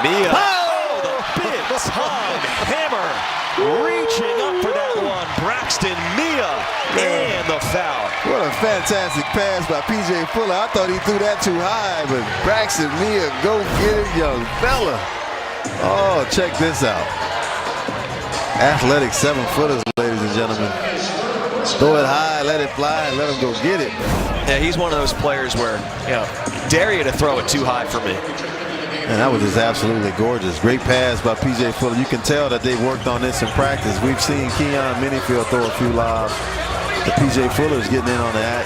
Mia, the big time hammer, reaching up for that one. Braxton Mia, and the foul. What a fantastic pass by P.J. Fuller. I thought he threw that too high, but Braxton Mia, go get it, young fella. Oh, check this out. Athletic 7-footers, ladies and gentlemen. Throw it high, let it fly, and let him go get it. Yeah, he's one of those players where, dare you to throw it too high for me. And that was just absolutely gorgeous. Great pass by P.J. Fuller. You can tell that they worked on this in practice. We've seen Keon Minifield throw a few lobs. The P.J. Fuller's getting in on that.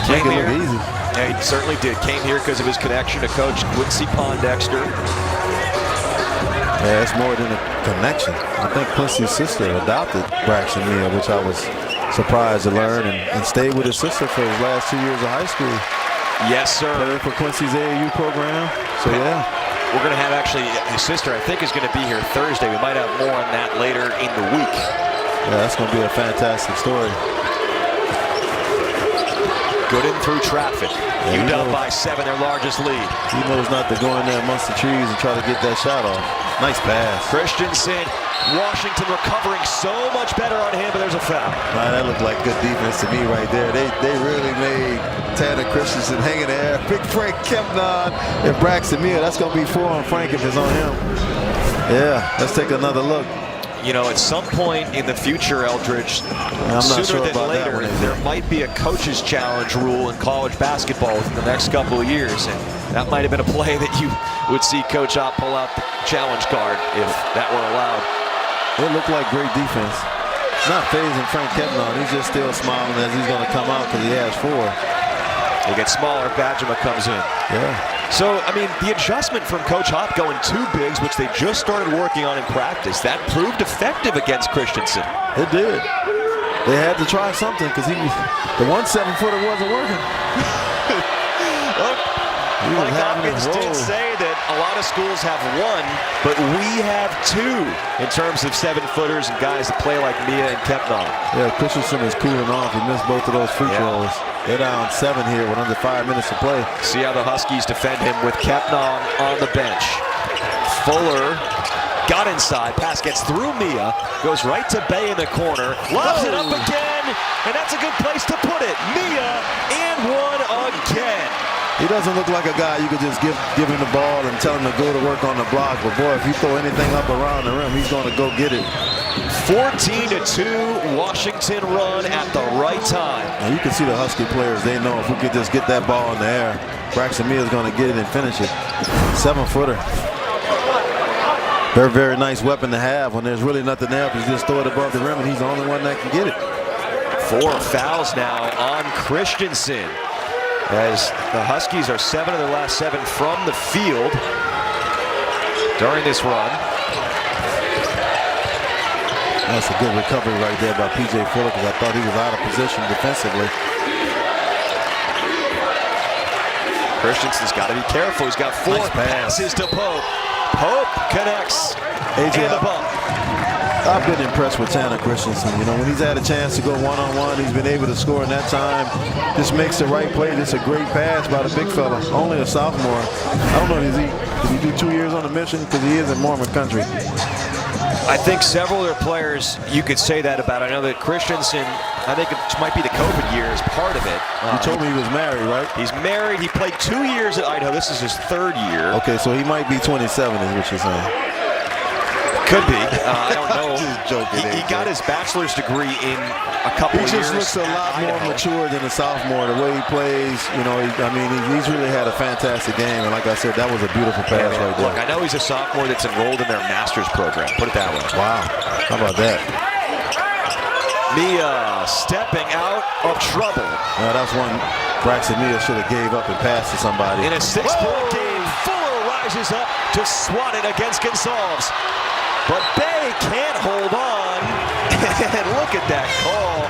Make it look easy. Yeah, he certainly did. Came here because of his connection to Coach Quincy Pondexter. Yeah, it's more than a connection. I think Quincy's sister adopted Braxton Mia, which I was surprised to learn, and stayed with his sister for his last 2 years of high school. Yes, sir. Played for Quincy's AAU program. So, yeah. We're going to have actually, his sister, I think, is going to be here Thursday. We might have more on that later in the week. Yeah, that's going to be a fantastic story. Good in through traffic. UW by 7, their largest lead. He knows not to go in there amongst the trees and try to get that shot off. Nice pass. Christensen, Washington recovering so much better on him, but there's a foul. Man, that looked like good defense to me right there. They really made Tanner Christensen hang in the air. Big Frank Kempnon and Braxton Mia. That's going to be 4 on Frank if it's on him. Yeah, let's take another look. At some point in the future, Eldridge, sooner than later, there might be a coach's challenge rule in college basketball within the next couple of years, and that might have been a play that you would see Coach Ott pull out the challenge card if that were allowed. It looked like great defense. Not phasing Frank Kempnon. He's just still smiling as he's going to come out because he has 4. They get smaller. Bajema comes in. Yeah. So, I mean, the adjustment from Coach Hop going 2 bigs, which they just started working on in practice, that proved effective against Christensen. It did. They had to try something because the 1 7-footer wasn't working. Mike Hopkins did say that a lot of schools have 1, but we have 2 in terms of 7-footers and guys that play like Mia and Kempnon. Yeah, Christensen is cooling off. He missed both of those free throws. They're down 7 here with under 5 minutes to play. See how the Huskies defend him with Kempnon on the bench. Fuller got inside. Pass gets through Mia. Goes right to Bay in the corner. Lobs it up again. And that's a good place to put it. Mia and 1 again. He doesn't look like a guy you could just give him the ball and tell him to go to work on the block. But, boy, if you throw anything up around the rim, he's going to go get it. 14-2, Washington run at the right time. Now you can see the Husky players. They know if we could just get that ball in the air, Braxton Mia is going to get it and finish it. 7-footer. They're a very nice weapon to have when there's really nothing there. You just throw it above the rim, and he's the only one that can get it. 4 fouls now on Christensen, as the Huskies are 7 of their last 7 from the field during this run. That's a good recovery right there by P.J. Fuller because I thought he was out of position defensively. Christensen's got to be careful. He's got 4 passes to Pope. Pope connects. AJ, and the bump. I've been impressed with Tanner Christensen. When he's had a chance to go one-on-one, he's been able to score in that time. Just makes the right play. Just a great pass by the big fella. Only a sophomore. I don't know, did he do 2 years on the mission? Because he is in Mormon country. I think several of their players you could say that about. I know that Christensen, I think it might be the COVID year as part of it. You told me he was married, right? He's married. He played 2 years at Idaho. This is his 3rd year. Okay, so he might be 27 is what you're saying. Could be. I don't know. Just joking. He got his bachelor's degree in a couple of years. He just looks a lot more mature than a sophomore. The way he plays, he's really had a fantastic game. And like I said, that was a beautiful pass right there. Look, I know he's a sophomore that's enrolled in their master's program. Put it that way. Wow. How about that? Mia stepping out of trouble. That's one Braxton Mia should have gave up and passed to somebody. In a 6-point game, Fuller rises up to swat it against Gonsalves. But Bay can't hold on. And look at that call.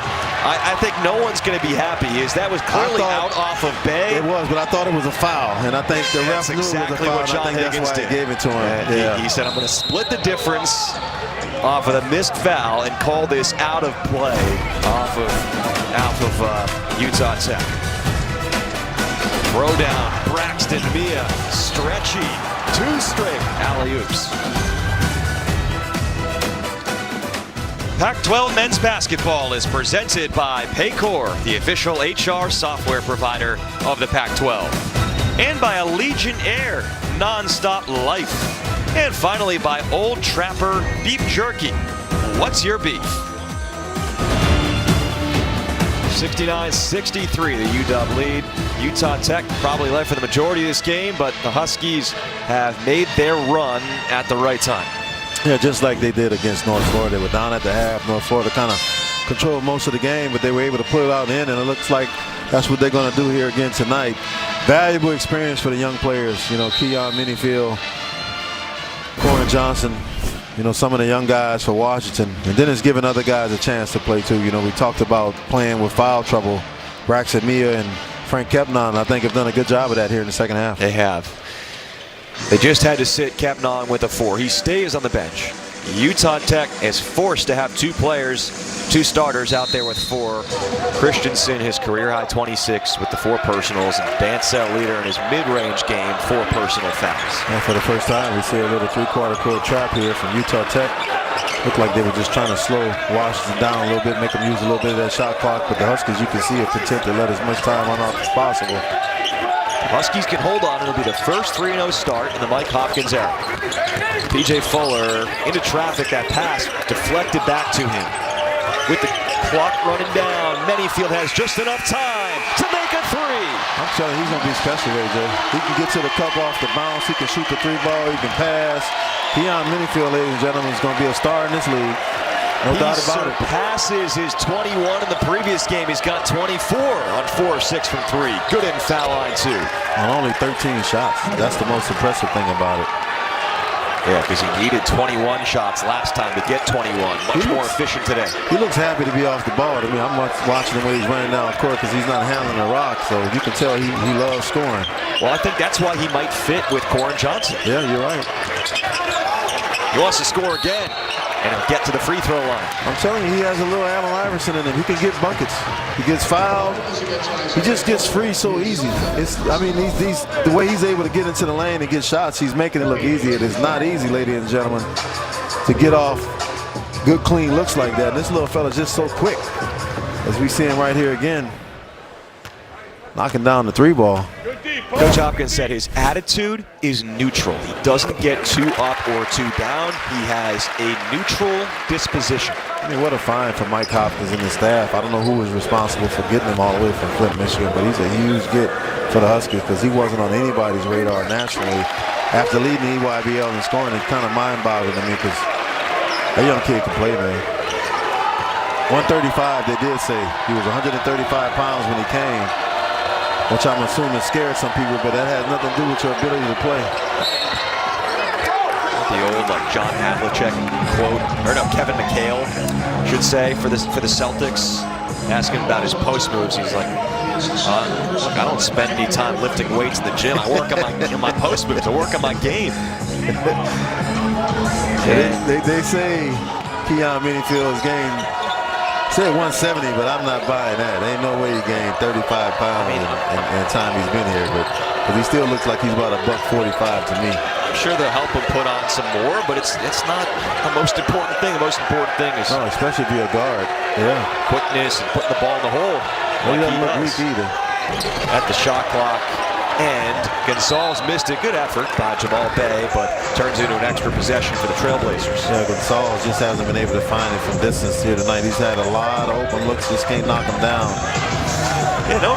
I think no one's going to be happy. That was clearly out off of Bay. It was, but I thought it was a foul. And I think the ref knew exactly it was a what John foul. Higgins that's why did. He gave it to him. He said, I'm going to split the difference off of the missed foul and call this out of play off of Utah Tech. Throw down, Braxton Mia, stretchy, 2 alley-oops. Pac-12 men's basketball is presented by Paycor, the official HR software provider of the Pac-12. And by Allegiant Air, non-stop life. And finally by Old Trapper Beef Jerky. What's your beef? 69-63, the UW lead. Utah Tech probably led for the majority of this game, but the Huskies have made their run at the right time. Yeah, just like they did against North Florida. They were down at the half. North Florida kind of controlled most of the game, but they were able to pull it out in the end, and it looks like that's what they're going to do here again tonight. Valuable experience for the young players. You know, Keon Minifield, Corin Johnson, you know, some of the young guys for Washington. And then it's giving other guys a chance to play too. You know, we talked about playing with foul trouble. Braxton Mia and Frank Kepnon, I think, have done a good job of that here in the second half. They have. They just had to sit Kepnon with a 4. He stays on the bench. Utah Tech is forced to have 2 starters out there with 4. Christensen, his career-high 26 with the 4 personals, and Bancel leader in his mid-range game, 4 personal fouls. And for the first time, we see a little 3/4 court trap here from Utah Tech. Looked like they were just trying to slow Washington down a little bit, make them use a little bit of that shot clock, but the Huskies, you can see, are content to let as much time run off as possible. Huskies can hold on. It'll be the first 3-0 start in the Mike Hopkins era. P.J. Fuller into traffic. That pass deflected back to him. With the clock running down, Minifield has just enough time to make a 3. I'm telling you, he's going to be special, AJ. He can get to the cup off the bounce. He can shoot the 3 ball. He can pass. Keon Minifield, ladies and gentlemen, is going to be a star in this league. No doubt about it. He surpasses his 21 in the previous game. He's got 24 on 4 or 6 from 3. Good in foul line, too. On only 13 shots. That's the most impressive thing about it. Yeah, because he needed 21 shots last time to get 21. Much more efficient today. He looks happy to be off the ball. I mean, I'm watching the way he's running down the court because he's not handling the rock, so you can tell he loves scoring. Well, I think that's why he might fit with Corin Johnson. Yeah, you're right. He wants to score again, and he'll get to the free throw line. I'm telling you, he has a little Allen Iverson in him. He can get buckets. He gets fouled. He just gets free so easy. I mean, the way he's able to get into the lane and get shots, he's making it look easy. It is not easy, ladies and gentlemen, to get off good, clean looks like that. And this little fella's just so quick, as we see him right here again, knocking down the 3 ball. Coach Hopkins said his attitude is neutral. He doesn't get too up or too down. He has a neutral disposition. I mean, what a find for Mike Hopkins and his staff. I don't know who was responsible for getting him all the way from Flint, Michigan, but he's a huge get for the Huskies because he wasn't on anybody's radar nationally. After leading EYBL in scoring, it kind of mind-boggling to me because that young kid can play, man. 135, they did say. He was 135 pounds when he came, which I'm assuming scared some people, but that has nothing to do with your ability to play. The old John Havlicek quote, or no, Kevin McHale should say for the Celtics, asking about his post moves. He's like, look, I don't spend any time lifting weights in the gym. I work on my post moves. I work on my game. They say Keon Minifield's game said 170, but I'm not buying that. Ain't no way he gained 35 pounds in the time he's been here, but he still looks like he's about $145 to me. I'm sure they'll help him put on some more, but it's not the most important thing. The most important thing is, especially if you're a guard, quickness and putting the ball in the hole. Well, he doesn't look weak either. At the shot clock, and Gonzalez missed it. Good effort by Jamal Bay, but turns into an extra possession for the Trailblazers. Yeah, Gonzalez just hasn't been able to find it from distance here tonight. He's had a lot of open looks, just can't knock him down. Yeah, no,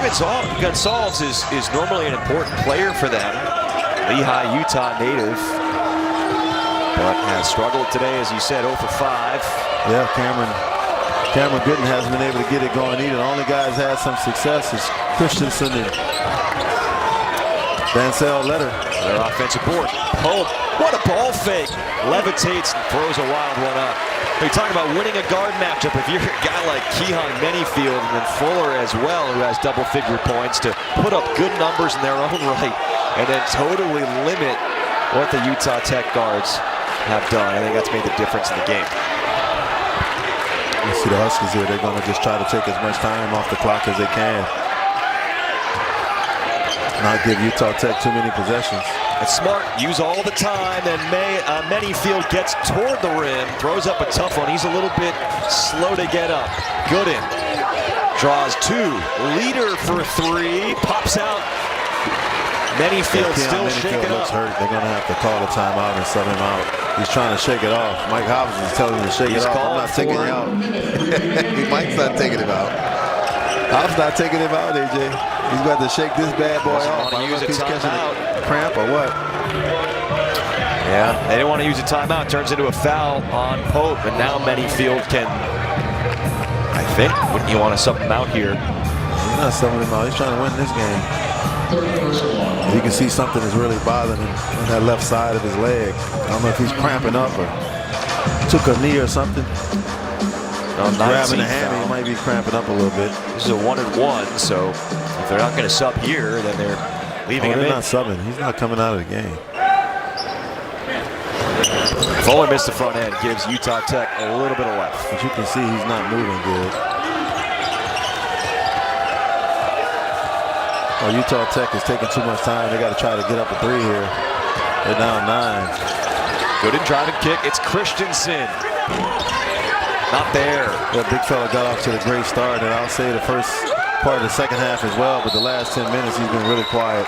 Gonzalez is normally an important player for them. Lehigh, Utah native, but has struggled today, as you said, 0 for 5. Yeah, Cameron Gooden hasn't been able to get it going either. The only guys had some success is Christensen and Bancel Letter. Their offensive board. Pope, what a ball fake. Levitates and throws a wild one up. You're talking about winning a guard matchup. If you're a guy like Keon Minifield and then Fuller as well, who has double-figure points, to put up good numbers in their own right and then totally limit what the Utah Tech guards have done. I think that's made the difference in the game. You see the Huskies here. They're going to just try to take as much time off the clock as they can. Not give Utah Tech too many possessions. It's smart, use all the time, and Manyfield gets toward the rim, throws up a tough one. He's a little bit slow to get up. Gooden draws two, leader for three, pops out. Manyfield still shaking up. Hurt. They're going to have to call the timeout and sub him out. He's trying to shake it off. Mike Hobson is telling him to shake it off. I'm not taking it out. Mike's not taking him out. Hobson's not taking him out, AJ. He's got to shake this bad boy off. I use a timeout. Cramp or what? Yeah, they didn't want to use a timeout. Turns into a foul on Pope, and now Manyfield can, I think, wouldn't you want to sub him out here? He's not subbing him out. He's trying to win this game. You can see something is really bothering him on that left side of his leg. I don't know if he's cramping up or took a knee or something. No, grabbing the hammy, he might be cramping up a little bit. This is a 1-and-1, so if they're not going to sub here, then they're leaving him in. They're not subbing. He's not coming out of the game. Fuller missed the front end, gives Utah Tech a little bit of left. But you can see he's not moving good. Oh, Utah Tech is taking too much time. They got to try to get up a three here. They're down 9. Gooden driving kick. It's Christensen. Not there. That big fella got off to the great start, and I'll say the first part of the second half as well, but the last 10 minutes he's been really quiet.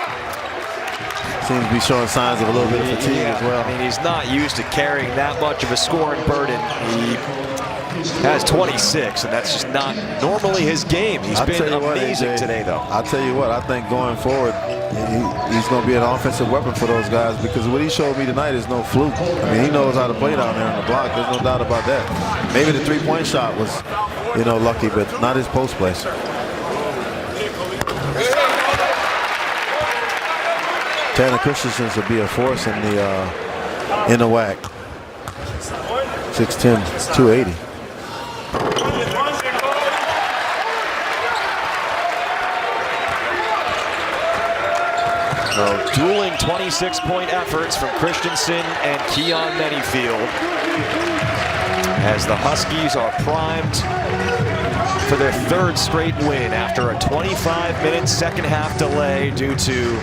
Seems to be showing signs of a little bit of fatigue as well. I mean, he's not used to carrying that much of a scoring burden. He has 26, and that's just not normally his game. He's been amazing today, though. I'll tell you what, I think going forward, he's going to be an offensive weapon for those guys, because what he showed me tonight is no fluke. I mean, he knows how to play down there on the block. There's no doubt about that. Maybe the three-point shot was, lucky, but not his post play. Tanner Christensen will be a force in the WAC. 6'10", 280. So dueling 26-point efforts from Christensen and Keon Manyfield as the Huskies are primed for their third straight win after a 25-minute second half delay due to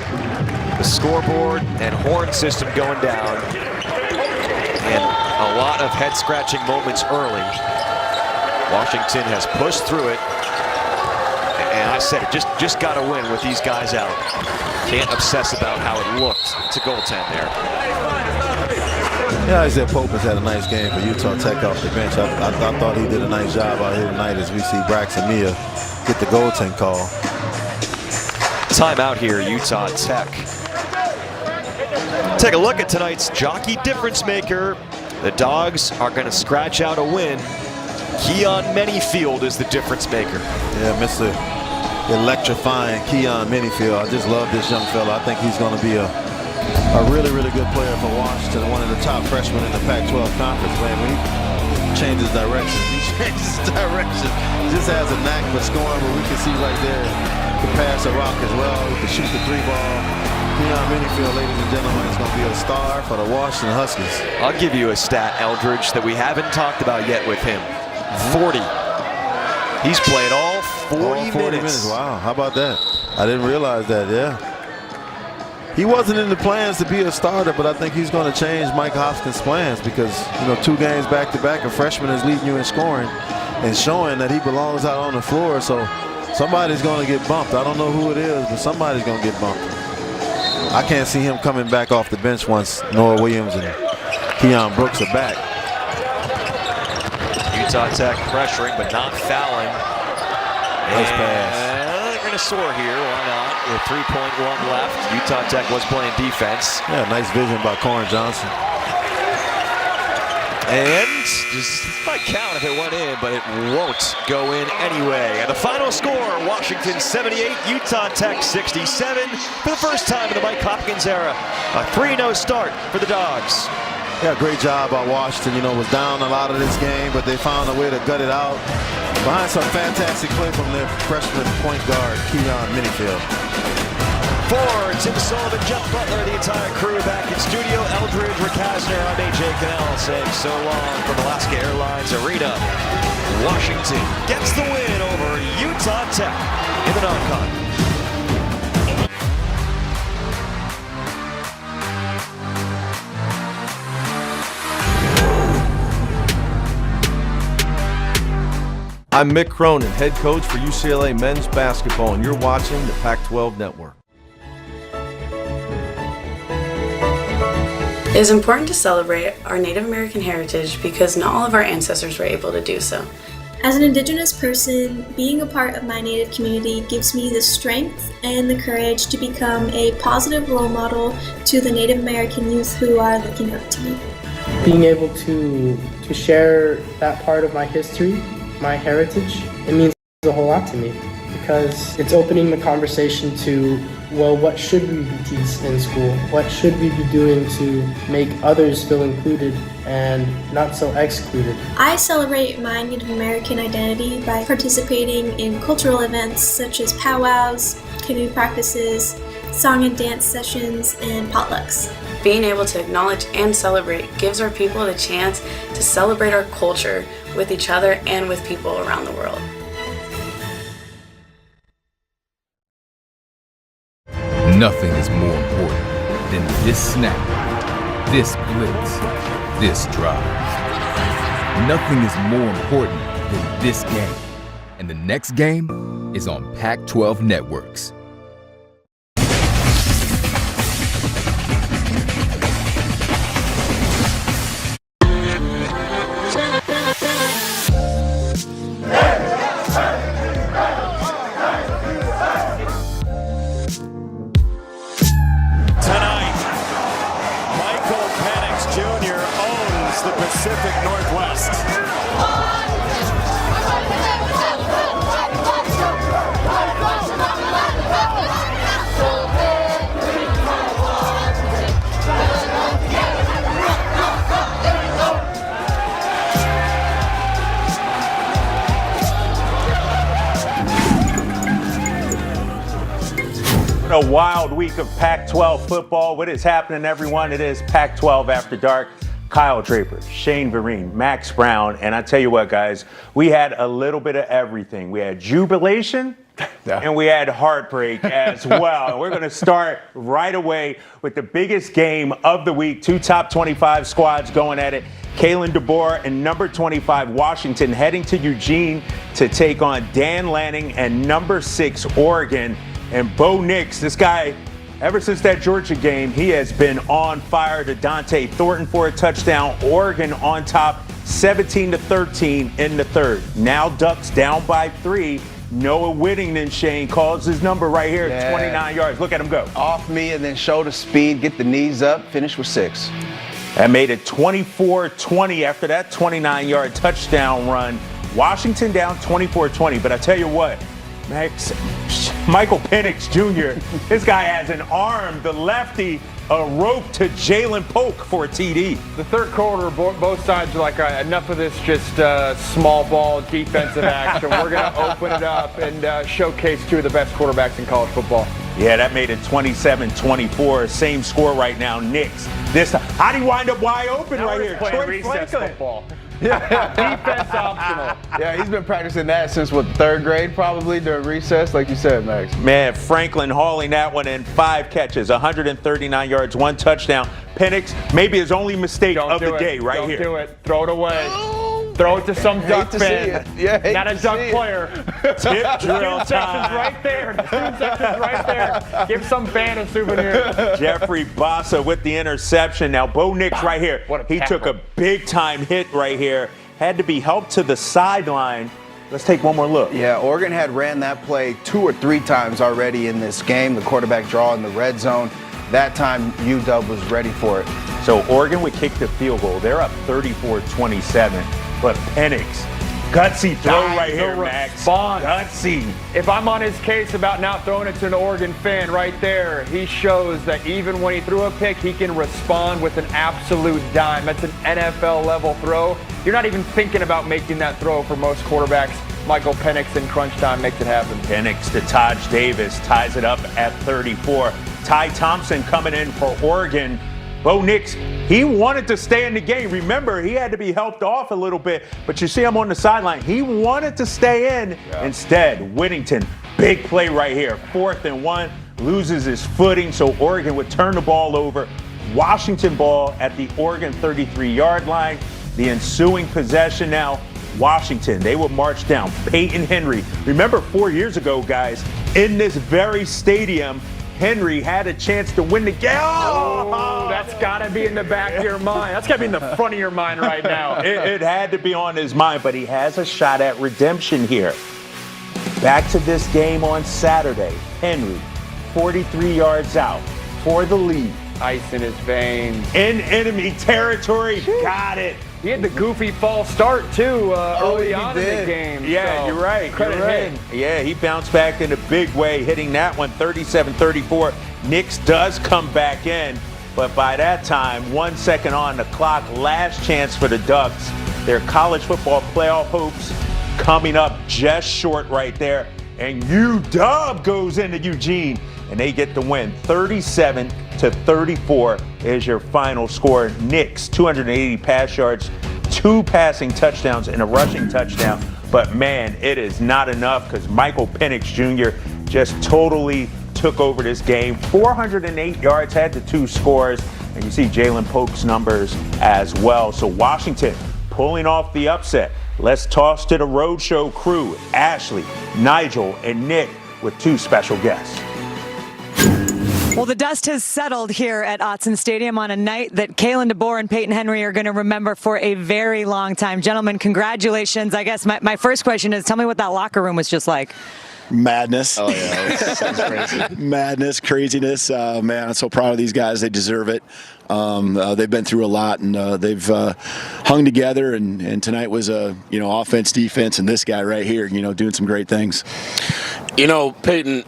the scoreboard and horn system going down and a lot of head-scratching moments early. Washington has pushed through it, and I said it, just got to win with these guys out. Can't obsess about how it looked to goaltend there. Yeah, Isaiah Pope has had a nice game for Utah Tech off the bench. I thought he did a nice job out here tonight as we see Braxton Mia get the goaltend call. Timeout here, Utah Tech. Take a look at tonight's jockey difference maker. The Dogs are going to scratch out a win. Keon Manyfield is the difference maker. Yeah, Mr. Electrifying Keon Manyfield. I just love this young fella. I think he's going to be a really, really good player for Washington, one of the top freshmen in the Pac-12 conference. Man, when he changes direction, he just has a knack for scoring, but we can see right there, he can pass a rock as well. He can shoot the three ball. Keon Manyfield, ladies and gentlemen, is going to be a star for the Washington Huskies. I'll give you a stat, Eldridge, that we haven't talked about yet with him. 40. He's played all 40 minutes. Wow, how about that? I didn't realize that, yeah. He wasn't in the plans to be a starter, but I think he's going to change Mike Hopkins' plans because, 2 games back-to-back, a freshman is leading you in scoring and showing that he belongs out on the floor. So somebody's going to get bumped. I don't know who it is, but somebody's going to get bumped. I can't see him coming back off the bench once Noah Williams and Keon Brooks are back. Utah Tech pressuring, but not fouling. Nice pass. They're going to soar here. Why not? With 3.1 left. Utah Tech was playing defense. Yeah, nice vision by Corn Johnson. And just might count if it went in, but it won't go in anyway. And the final score, Washington 78, Utah Tech 67. For the first time in the Mike Hopkins era, a 3-0 start for the Dogs. Yeah, great job by Washington. Was down a lot of this game, but they found a way to gut it out behind some fantastic play from their freshman point guard, Keon Manyfield. For Tim Sullivan, Jeff Butler, the entire crew back in studio. Eldridge, Rick Hasner, I'm AJ Cannell saying so long from Alaska Airlines Arena. Washington gets the win over Utah Tech in the non-con. I'm Mick Cronin, head coach for UCLA men's basketball, and you're watching the Pac-12 Network. It is important to celebrate our Native American heritage because not all of our ancestors were able to do so. As an Indigenous person, being a part of my Native community gives me the strength and the courage to become a positive role model to the Native American youth who are looking up to me. Being able to share that part of my history, my heritage, it means a whole lot to me because it's opening the conversation to, well, what should we be teaching in school? What should we be doing to make others feel included and not so excluded? I celebrate my Native American identity by participating in cultural events such as powwows, canoe practices, song and dance sessions, and potlucks. Being able to acknowledge and celebrate gives our people the chance to celebrate our culture with each other and with people around the world. Nothing is more important than this snap, this blitz, this drive. Nothing is more important than this game. And the next game is on Pac-12 Networks. Pacific Northwest. A wild week of Pac-12 football. What is happening, everyone? It is Pac-12 After Dark. Kyle Draper, Shane Vereen, Max Brown, and I tell you what, guys, we had a little bit of everything. We had jubilation, and we had heartbreak as well. And we're going to start right away with the biggest game of the week. Two top 25 squads going at it. Kalen DeBoer and number 25 Washington heading to Eugene to take on Dan Lanning and number 6 Oregon. And Bo Nix, this guy, ever since that Georgia game, he has been on fire. To Dante Thornton for a touchdown. Oregon on top, 17-13 in the third. Now Ducks down by 3. Noah Whittington, Shane, calls his number right here at 29 yards. Look at him go. Off me and then show the speed, get the knees up, finish with 6. That made it 24-20 after that 29-yard touchdown run. Washington down 24-20. But I tell you what, Max, Michael Penix Jr., this guy has an arm, the lefty, a rope to Jalen Polk for a TD. The third quarter, both sides are like, all right, enough of this just small ball defensive action. We're going to open it up and showcase two of the best quarterbacks in college football. Yeah, that made it 27-24. Same score right now. Knicks. This time, how do you wind up wide open now right here? Troy Franklin. Football. Yeah, defense optional. Yeah, he's been practicing that since, what, 3rd grade probably during recess, like you said, Max. Man, Franklin hauling that one in 5 catches, 139 yards, 1 touchdown. Penix, maybe his only mistake of the day right here. Don't do it. Throw it away. Throw it to some Duck fan. Yeah, not a Duck player. Tip drill time. Right there. The student section's right there. Give some fan a souvenir. Jeffrey Bossa with the interception. Now, Bo Nix right here. He took a big-time hit right here. Had to be helped to the sideline. Let's take one more look. Yeah, Oregon had ran that play 2 or 3 times already in this game. The quarterback draw in the red zone. That time, UW was ready for it. So Oregon would kick the field goal. They're up 34-27. But Penix, gutsy throw right here, Max. Gutsy. If I'm on his case about not throwing it to an Oregon fan right there, he shows that even when he threw a pick, he can respond with an absolute dime. That's an NFL-level throw. You're not even thinking about making that throw for most quarterbacks. Michael Penix in crunch time makes it happen. Penix to Taj Davis ties it up at 34. Ty Thompson coming in for Oregon. Bo Nix, he wanted to stay in the game. Remember, he had to be helped off a little bit, but you see him on the sideline. He wanted to stay in. Yeah. Instead, Whittington, big play right here. 4th and 1, loses his footing, so Oregon would turn the ball over. Washington ball at the Oregon 33-yard line. The ensuing possession now, Washington, they will march down Peyton Henry. Remember 4 years ago, guys, in this very stadium, Henry had a chance to win the game. Oh, that's got to be in the back of your mind. That's got to be in the front of your mind right now. It had to be on his mind, but he has a shot at redemption here. Back to this game on Saturday. Henry, 43 yards out for the lead. Ice in his veins. In enemy territory. Got it. He had the goofy false start, too, early on in the game. Yeah, so you're right. Credit him. Yeah, he bounced back in a big way, hitting that one 37-34. Nix does come back in, but by that time, 1 second on the clock, last chance for the Ducks. Their college football playoff hopes coming up just short right there. And UW goes into Eugene, and they get the win. 37-34 is your final score. Nix, 280 pass yards, 2 passing touchdowns, and a rushing touchdown. But, man, it is not enough because Michael Penix Jr. just totally took over this game. 408 yards, had the 2 scores, and you see Jalen Polk's numbers as well. So Washington pulling off the upset. Let's toss to the Roadshow crew, Ashley, Nigel, and Nick, with 2 special guests. Well, the dust has settled here at Autzen Stadium on a night that Kalen DeBoer and Peyton Henry are going to remember for a very long time. Gentlemen, congratulations. I guess my first question is, tell me what that locker room was just like. Madness. Oh, yeah. Sounds crazy. Madness, craziness. Man, I'm so proud of these guys. They deserve it. They've been through a lot, and they've hung together, and tonight was offense, defense, and this guy right here, doing some great things. Peyton,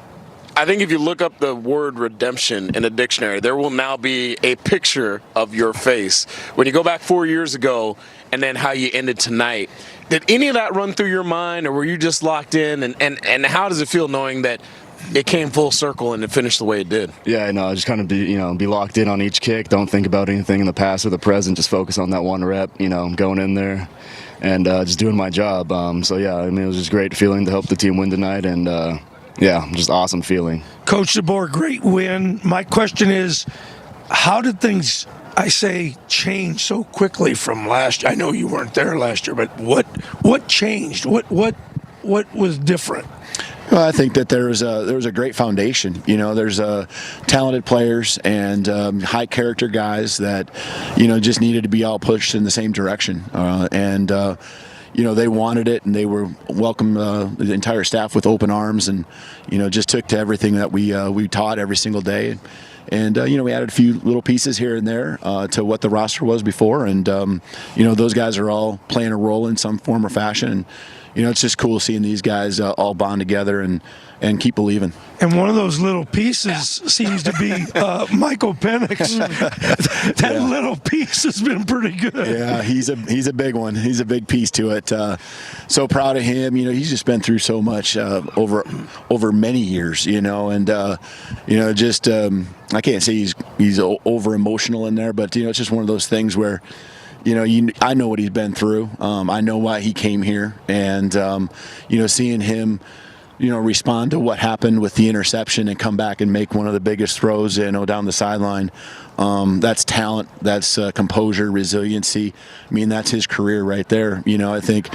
I think if you look up the word redemption in a dictionary, there will now be a picture of your face. When you go back 4 years ago and then how you ended tonight, did any of that run through your mind, or were you just locked in? And how does it feel knowing that it came full circle and it finished the way it did? Yeah, just kind of be locked in on each kick. Don't think about anything in the past or the present. Just focus on that one rep, going in there and just doing my job. So, yeah, it was just great feeling to help the team win tonight, and just awesome feeling. Coach DeBoer, great win. My question is, how did things, change so quickly from last year? I know you weren't there last year, but what changed? What was different? Well, I think that there was a great foundation. There's talented players and high character guys that just needed to be all pushed in the same direction, they wanted it, and they were welcome the entire staff with open arms, and just took to everything that we taught every single day. And we added a few little pieces here and there to what the roster was before, and those guys are all playing a role in some form or fashion. And it's just cool seeing these guys all bond together and keep believing. And one of those little pieces seems to be Michael Penix. That little piece has been pretty good. Yeah, he's a big one. He's a big piece to it. So proud of him. He's just been through so much over many years. I can't say he's over emotional in there, but it's just one of those things where. I know what he's been through. I know why he came here, and seeing him, respond to what happened with the interception and come back and make one of the biggest throws, down the sideline. That's talent. That's composure, resiliency. That's his career right there. I think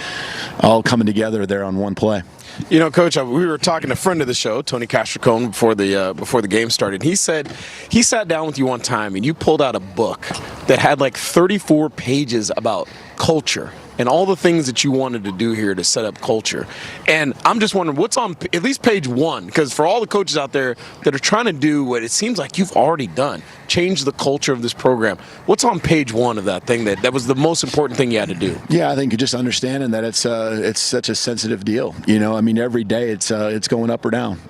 all coming together there on one play. Coach, we were talking to a friend of the show, Tony Castricone, before the game started. He said he sat down with you one time and you pulled out a book that had like 34 pages about culture and all the things that you wanted to do here to set up culture. And I'm just wondering what's on at least page 1, because for all the coaches out there that are trying to do what it seems like you've already done, change the culture of this program, what's on page 1 of that thing that was the most important thing you had to do? Yeah, I think just understanding that it's such a sensitive deal. Every day it's going up or down,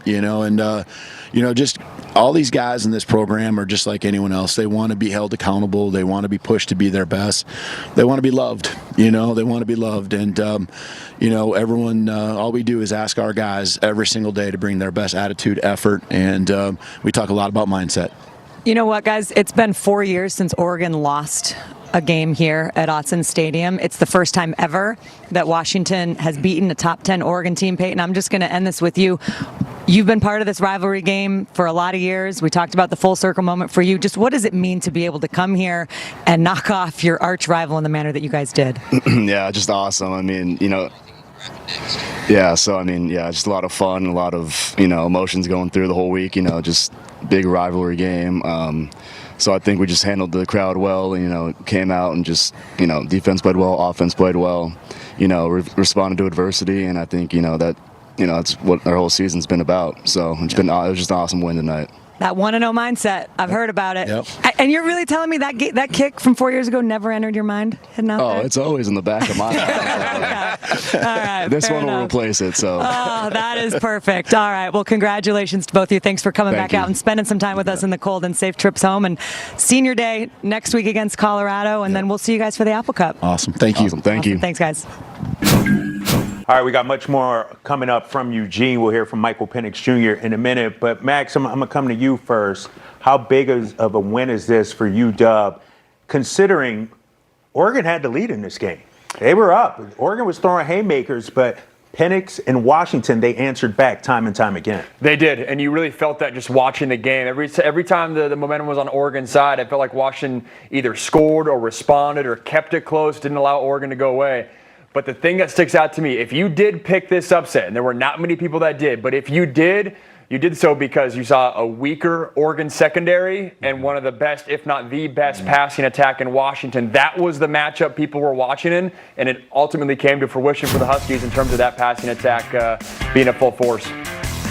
just all these guys in this program are just like anyone else. They want to be held accountable. They want to be pushed to be their best. They want to be loved, they want to be loved. And, everyone, all we do is ask our guys every single day to bring their best attitude, effort, and we talk a lot about mindset. You know what, guys? It's been 4 years since Oregon lost a game here at Autzen Stadium. It's the first time ever that Washington has beaten a top 10 Oregon team. Peyton, I'm just going to end this with you. You've been part of this rivalry game for a lot of years. We talked about the full circle moment for you. Just what does it mean to be able to come here and knock off your arch rival in the manner that you guys did? Yeah, just awesome. I mean, just a lot of fun, a lot of, emotions going through the whole week, just big rivalry game. So I think we just handled the crowd well, came out and just, defense played well, offense played well, responded to adversity. And I think, that's what our whole season's been about. So it was just an awesome win tonight. That 1-0 mindset. I've heard about it. Yep. And you're really telling me that kick from 4 years ago never entered your mind? It's always in the back of my mind. All right. This one will replace it. So. Oh, that is perfect. All right. Well, congratulations to both of you. Thanks for coming back out and spending some time with us in the cold, and safe trips home. And senior day next week against Colorado, and then we'll see you guys for the Apple Cup. Awesome. Thank you. Thank you. Thanks, guys. All right, we got much more coming up from Eugene. We'll hear from Michael Penix Jr. in a minute. But, Max, I'm going to come to you first. How big of a win is this for UW, considering Oregon had the lead in this game? They were up. Oregon was throwing haymakers, but Penix and Washington, they answered back time and time again. They did, and you really felt that just watching the game. Every time the momentum was on Oregon's side, I felt like Washington either scored or responded or kept it close, didn't allow Oregon to go away. But the thing that sticks out to me, if you did pick this upset, and there were not many people that did, but if you did so because you saw a weaker Oregon secondary and one of the best, if not the best, passing attack in Washington. That was the matchup people were watching in, and it ultimately came to fruition for the Huskies in terms of that passing attack being at full force.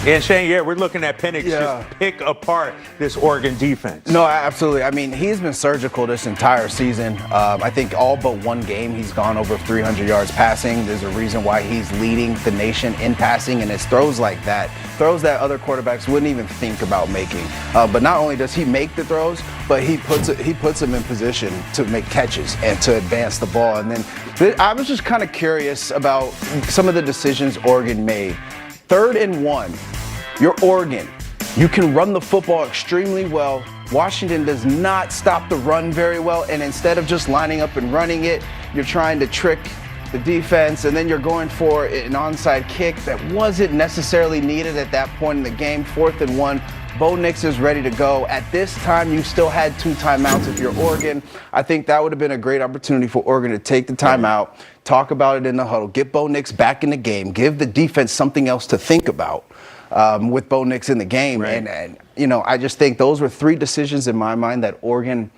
And Shane, we're looking at Penix just pick apart this Oregon defense. No, absolutely. I mean, he's been surgical this entire season. I think all but one game he's gone over 300 yards passing. There's a reason why he's leading the nation in passing, and it's throws like that, throws that other quarterbacks wouldn't even think about making. But not only does he make the throws, but he puts them in position to make catches and to advance the ball. And then I was just kind of curious about some of the decisions Oregon made. 3rd and 1. You're Oregon. You can run the football extremely well. Washington does not stop the run very well, and instead of just lining up and running it, you're trying to trick the defense, and then you're going for an onside kick that wasn't necessarily needed at that point in the game. 4th and 1. Bo Nix is ready to go. At this time, you still had 2 timeouts if you're Oregon. I think that would have been a great opportunity for Oregon to take the timeout, talk about it in the huddle, get Bo Nix back in the game, give the defense something else to think about with Bo Nix in the game. Right. And I just think those were 3 decisions in my mind that Oregon,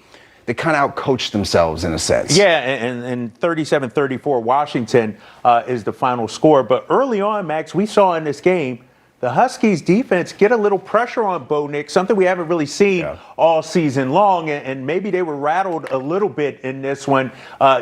they kind of outcoached themselves in a sense. Yeah, and 37-34, Washington is the final score. But early on, Max, we saw in this game, the Huskies defense get a little pressure on Bo Nix, something we haven't really seen all season long, and maybe they were rattled a little bit in this one.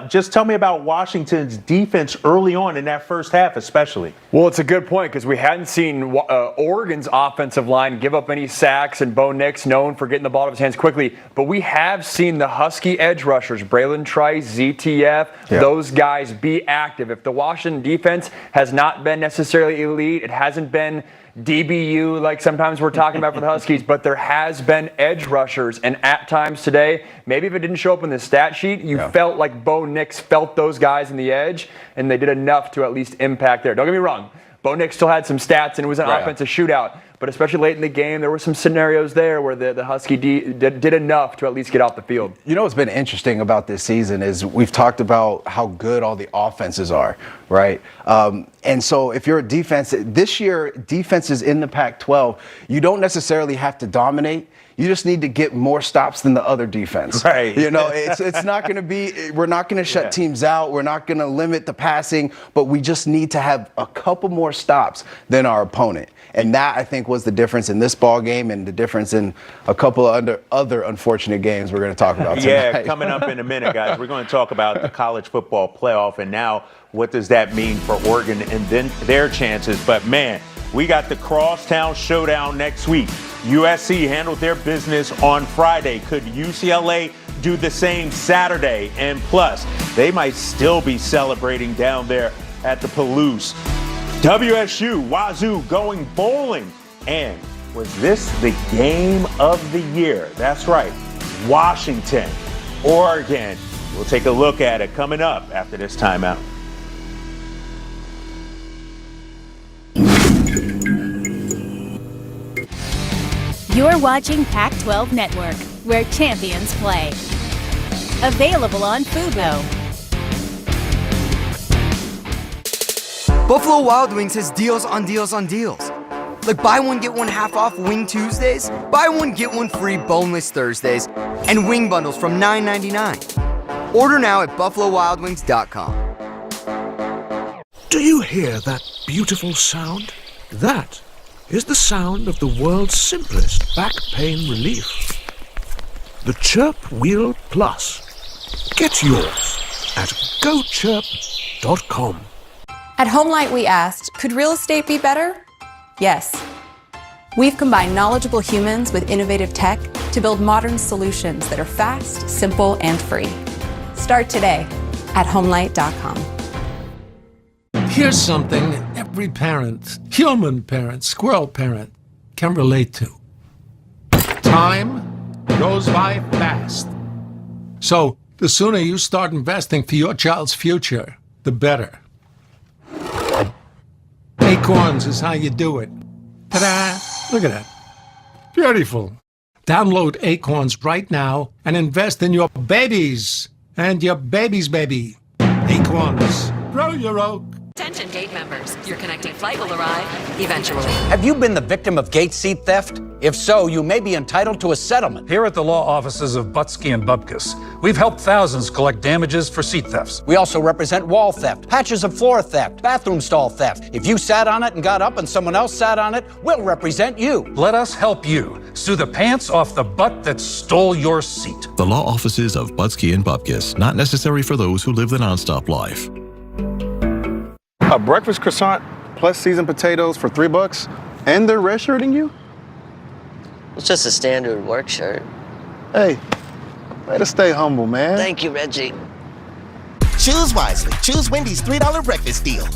Just tell me about Washington's defense early on in that first half especially. Well, it's a good point because we hadn't seen Oregon's offensive line give up any sacks, and Bo Nix known for getting the ball out of his hands quickly. But we have seen the Husky edge rushers, Braylon Trice, ZTF, those guys be active. If the Washington defense has not been necessarily elite, it hasn't been DBU like sometimes we're talking about for the Huskies, but there has been edge rushers, and at times today, maybe if it didn't show up in the stat sheet, you felt like Bo Nix felt those guys in the edge, and they did enough to at least impact there. Don't get me wrong, Bo Nix still had some stats, and it was an offensive shootout, but especially late in the game, there were some scenarios there where the Husky did enough to at least get off the field. You know what's been interesting about this season is we've talked about how good all the offenses are, right? And so if you're a defense, this year, defenses in the Pac-12, you don't necessarily have to dominate. You just need to get more stops than the other defense. Right. It's not going to be, we're not going to shut teams out. We're not going to limit the passing, but we just need to have a couple more stops than our opponent. And that, I think, was the difference in this ball game and the difference in a couple of other unfortunate games we're going to talk about tonight. Yeah, coming up in a minute, guys. We're going to talk about the college football playoff and now what does that mean for Oregon and then their chances. But, man, we got the Crosstown Showdown next week. USC handled their business on Friday. Could UCLA do the same Saturday? And plus, they might still be celebrating down there at the Palouse. WSU, Wazoo going bowling. And was this the game of the year? That's right, Washington, Oregon. We'll take a look at it coming up after this timeout. You're watching Pac-12 Network, where champions play. Available on Fubo. Buffalo Wild Wings has deals on deals on deals. Like buy one, get one half off Wing Tuesdays, buy one, get one free boneless Thursdays, and wing bundles from $9.99. Order now at BuffaloWildWings.com. Do you hear that beautiful sound? That is the sound of the world's simplest back pain relief. The Chirp Wheel Plus. Get yours at GoChirp.com. At Homelight, we asked, could real estate be better? Yes. We've combined knowledgeable humans with innovative tech to build modern solutions that are fast, simple, and free. Start today at Homelight.com. Here's something every parent, human parent, squirrel parent, can relate to. Time goes by fast. So the sooner you start investing for your child's future, the better. Acorns is how you do it. Ta-da! Look at that. Beautiful. Download Acorns right now and invest in your babies and your baby's baby. Acorns. Grow your oak. Attention gate members, your connecting flight will arrive eventually. Have you been the victim of gate seat theft? If so, you may be entitled to a settlement. Here at the law offices of Butsky and Bubkus, we've helped thousands collect damages for seat thefts. We also represent wall theft, patches of floor theft, bathroom stall theft. If you sat on it and got up and someone else sat on it, we'll represent you. Let us help you sue the pants off the butt that stole your seat. The law offices of Butsky and Bubkus, not necessary for those who live the nonstop life. A breakfast croissant plus seasoned potatoes for $3, and they're redshirting you? It's just a standard work shirt. Hey, way to stay humble, man. Thank you, Reggie. Choose wisely. Choose Wendy's $3 breakfast deal.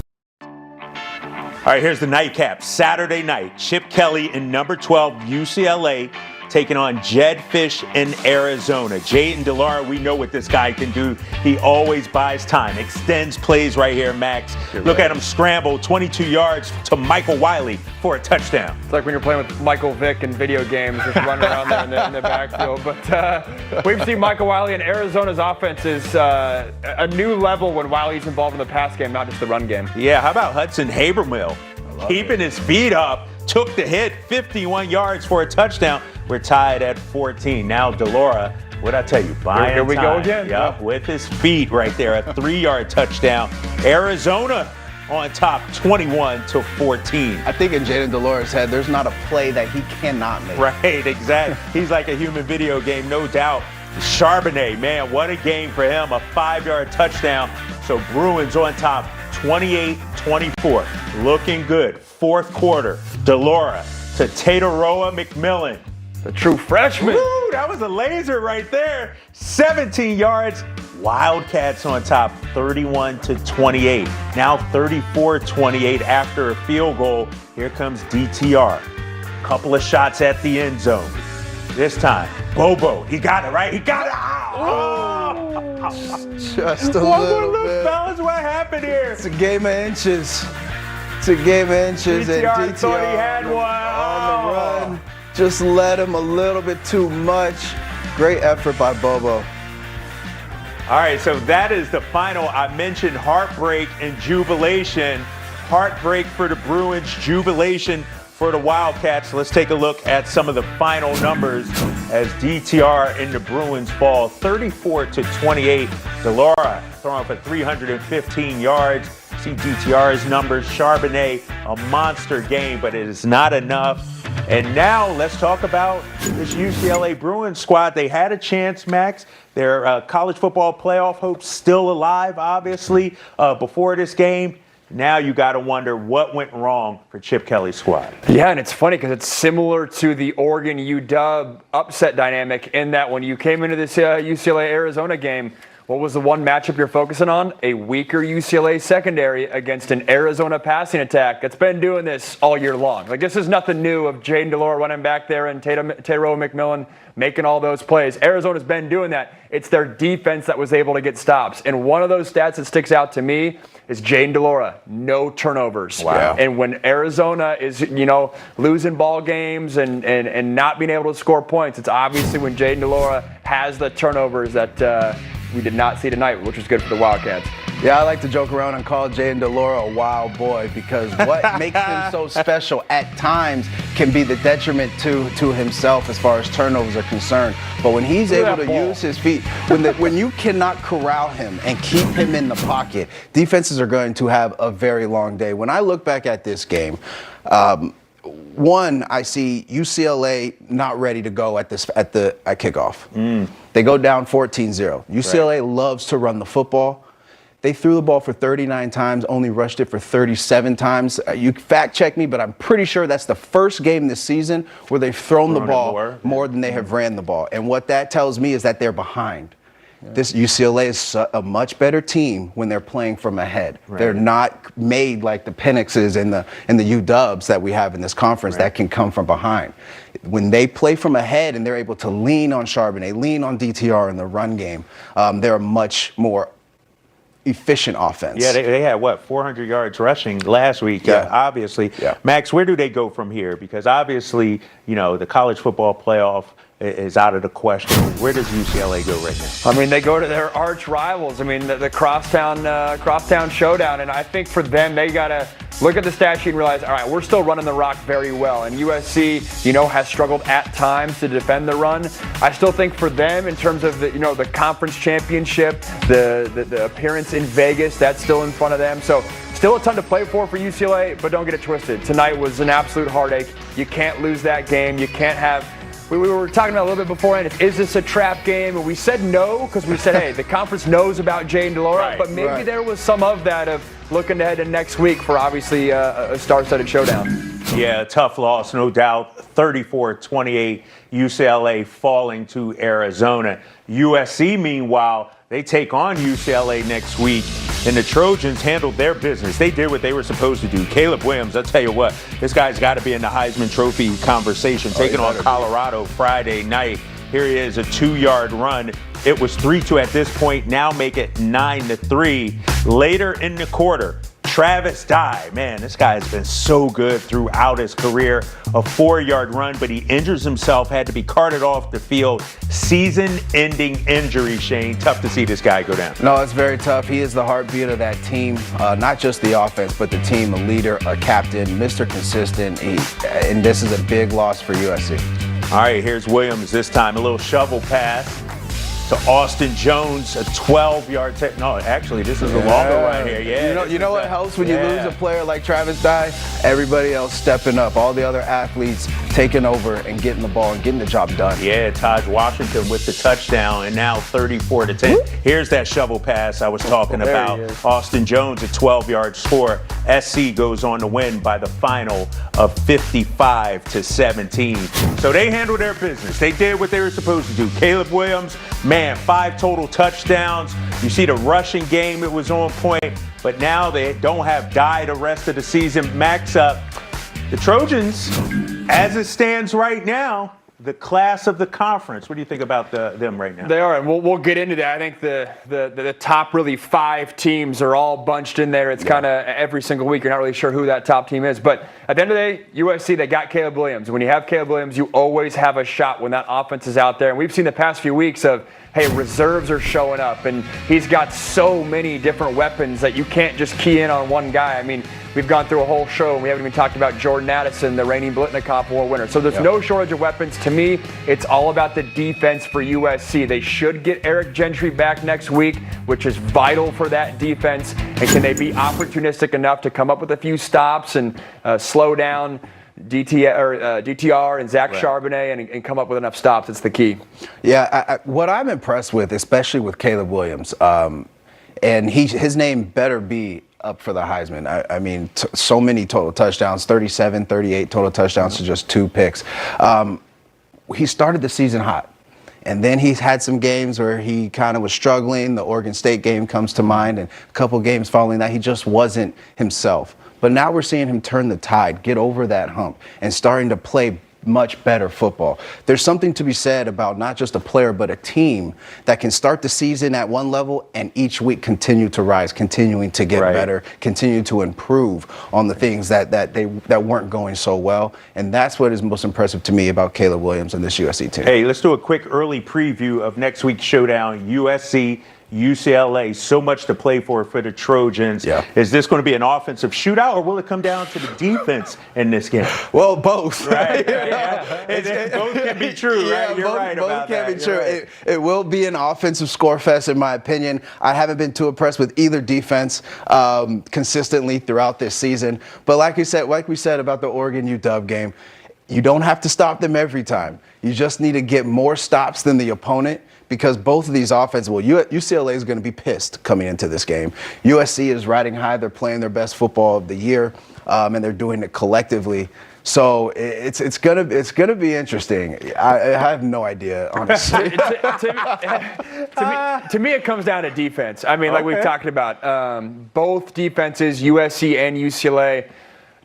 All right, here's the nightcap. Saturday night, Chip Kelly and number 12 UCLA taking on Jed Fish in Arizona. Jaden DeLara, we know what this guy can do. He always buys time, extends plays right here, Max. Look at him scramble 22 yards to Michael Wiley for a touchdown. It's like when you're playing with Michael Vick in video games, just running around there in the backfield. But we've seen Michael Wiley, and Arizona's offense is a new level when Wiley's involved in the pass game, not just the run game. Yeah, how about Hudson Habermill? Keeping his feet up, took the hit, 51 yards for a touchdown. We're tied at 14. Now DeLara, what'd I tell you? Buying Here we time. go again. Yep, with his feet right there, a 3-yard touchdown. Arizona on top, 21-14. I think in Jaden DeLara's head, there's not a play that he cannot make. Right, exactly. He's like a human video game, no doubt. Charbonnet, man, what a game for him. A 5-yard touchdown. So Bruins on top, 28-24. Looking good. Fourth quarter. DeLara to Tataroa McMillan. The true freshman. Woo, that was a laser right there. 17 yards. Wildcats on top, 31-28. Now 34-28 after a field goal. Here comes DTR. Couple of shots at the end zone. This time, Bobo, he got it, right? He got it. Oh! Just a little bit. Fellas, what happened here? It's a game of inches. It's a game of inches. DTR and DTR thought he had one. On the run. Just led him a little bit too much. Great effort by Bobo. All right, so that is the final. I mentioned heartbreak and jubilation. Heartbreak for the Bruins, jubilation for the Wildcats. Let's take a look at some of the final numbers as DTR and the Bruins fall 34-28. DeLara throwing for 315 yards. See DTR's numbers. Charbonnet, a monster game, but it is not enough. And now let's talk about this UCLA Bruins squad. They had a chance, Max. Their college football playoff hopes still alive, obviously, before this game. Now you got to wonder what went wrong for Chip Kelly's squad. Yeah, and it's funny because it's similar to the Oregon UW upset dynamic in that when you came into this UCLA-Arizona game, What was the one matchup you're focusing on? A weaker UCLA secondary against an Arizona passing attack that's been doing this all year long. Like, this is nothing new of Jaden DeLora running back there and Tayroa McMillan making all those plays. Arizona's been doing that. It's their defense that was able to get stops. And one of those stats that sticks out to me is Jaden DeLora, no turnovers. Wow. And when Arizona is, losing ball games and not being able to score points, it's obviously when Jaden DeLora has the turnovers that we did not see tonight, which was good for the Wildcats. Yeah, I like to joke around and call Jaden DeLora a wild boy because what makes him so special at times can be the detriment to himself as far as turnovers are concerned. But when he's able to use his feet, when you cannot corral him and keep him in the pocket, defenses are going to have a very long day. When I look back at this game, one, I see UCLA not ready to go at kickoff. They go down 14-0. UCLA loves to run the football. They threw the ball for 39 times, only rushed it for 37 times. You fact check me, but I'm pretty sure that's the first game this season where they've thrown the ball more than they have ran the ball. And what that tells me is that they're behind. This UCLA is a much better team when they're playing from ahead. They're not made like the Penixes and the UWs that we have in this conference that can come from behind. When they play from ahead and they're able to lean on Charbonnet, lean on DTR in the run game, they're a much more efficient offense. Yeah, they had 400 yards rushing last week. Obviously, Max, where do they go from here? Because obviously, the college football playoff is out of the question. Where does UCLA go right now? I mean, they go to their arch rivals. I mean, the crosstown showdown, and I think for them, they gotta look at the stat sheet and realize, all right, we're still running the rock very well. And USC, has struggled at times to defend the run. I still think for them, in terms of the conference championship, the appearance in Vegas, that's still in front of them. So still a ton to play for UCLA, but don't get it twisted. Tonight was an absolute heartache. You can't lose that game. You can't have. We were talking about a little bit beforehand, is this a trap game? And we said no, because we said, hey, the conference knows about Jaden DeLora, but maybe there was some of that of looking ahead to next week for obviously a star-studded showdown. Yeah, tough loss, no doubt. 34-28, UCLA falling to Arizona. USC, meanwhile, they take on UCLA next week, and the Trojans handled their business. They did what they were supposed to do. Caleb Williams, I'll tell you what, this guy's got to be in the Heisman Trophy conversation, taking on Colorado Friday night. Here he is, a 2-yard run. It was 3-2 at this point, now make it 9-3. Later in the quarter, Travis Dye, man, this guy has been so good throughout his career. A 4-yard run, but he injures himself, had to be carted off the field. Season-ending injury, Shane. Tough to see this guy go down. No, it's very tough. He is the heartbeat of that team, not just the offense, but the team, a leader, a captain, Mr. Consistent, and this is a big loss for USC. All right, here's Williams this time. A little shovel pass to Austin Jones, a 12-yard no, actually, this is a longer run here. Yeah. You know what helps when you lose a player like Travis Dye? Everybody else stepping up, all the other athletes taking over and getting the ball and getting the job done. Yeah, Taj Washington with the touchdown, and now 34-10. Here's that shovel pass I was talking about. Austin Jones, a 12-yard score. SC goes on to win by the final of 55-17. So they handled their business. They did what they were supposed to do. Caleb Williams, man, 5 total touchdowns. You see the rushing game, it was on point. But now they don't have Dye the rest of the season. Max up. The Trojans, as it stands right now, the class of the conference. What do you think about them right now? They are, and we'll get into that. I think the top really 5 teams are all bunched in there. It's kind of every single week you're not really sure who that top team is. But at the end of the day, USC, they got Caleb Williams. When you have Caleb Williams, you always have a shot when that offense is out there. And we've seen the past few weeks of, hey, reserves are showing up, and he's got so many different weapons that you can't just key in on one guy. I mean, we've gone through a whole show, and we haven't even talked about Jordan Addison, the reigning Blitnikoff Award winner. So there's no shortage of weapons. To me, it's all about the defense for USC. They should get Eric Gentry back next week, which is vital for that defense. And can they be opportunistic enough to come up with a few stops and slow down DTR and Zach Charbonnet and come up with enough stops? It's the key. Yeah, what I'm impressed with, especially with Caleb Williams, and his name better be up for the Heisman. I mean, so many total touchdowns, 37, 38 total touchdowns to just 2 picks. He started the season hot. And then he's had some games where he kind of was struggling. The Oregon State game comes to mind, and a couple games following that, he just wasn't himself. But now we're seeing him turn the tide, get over that hump, and starting to play much better football. There's something to be said about not just a player, but a team that can start the season at one level and each week continue to rise, continuing to get better, continue to improve on the things that weren't going so well. And that's what is most impressive to me about Caleb Williams and this USC team. Hey, let's do a quick early preview of next week's showdown, USC UCLA. So much to play for the Trojans. Yeah. Is this going to be an offensive shootout, or will it come down to the defense in this game? Well, both. Right? Both can be true, right? You're right about that. Both can be true. Right. It will be an offensive score fest, in my opinion. I haven't been too impressed with either defense consistently throughout this season. But like we said about the Oregon UW game, you don't have to stop them every time. You just need to get more stops than the opponent, because both of these offenses, UCLA is going to be pissed coming into this game. USC is riding high. They're playing their best football of the year, and they're doing it collectively. So it's gonna be interesting. I have no idea, honestly. To me, it comes down to defense. I mean, like we've talked about, both defenses, USC and UCLA,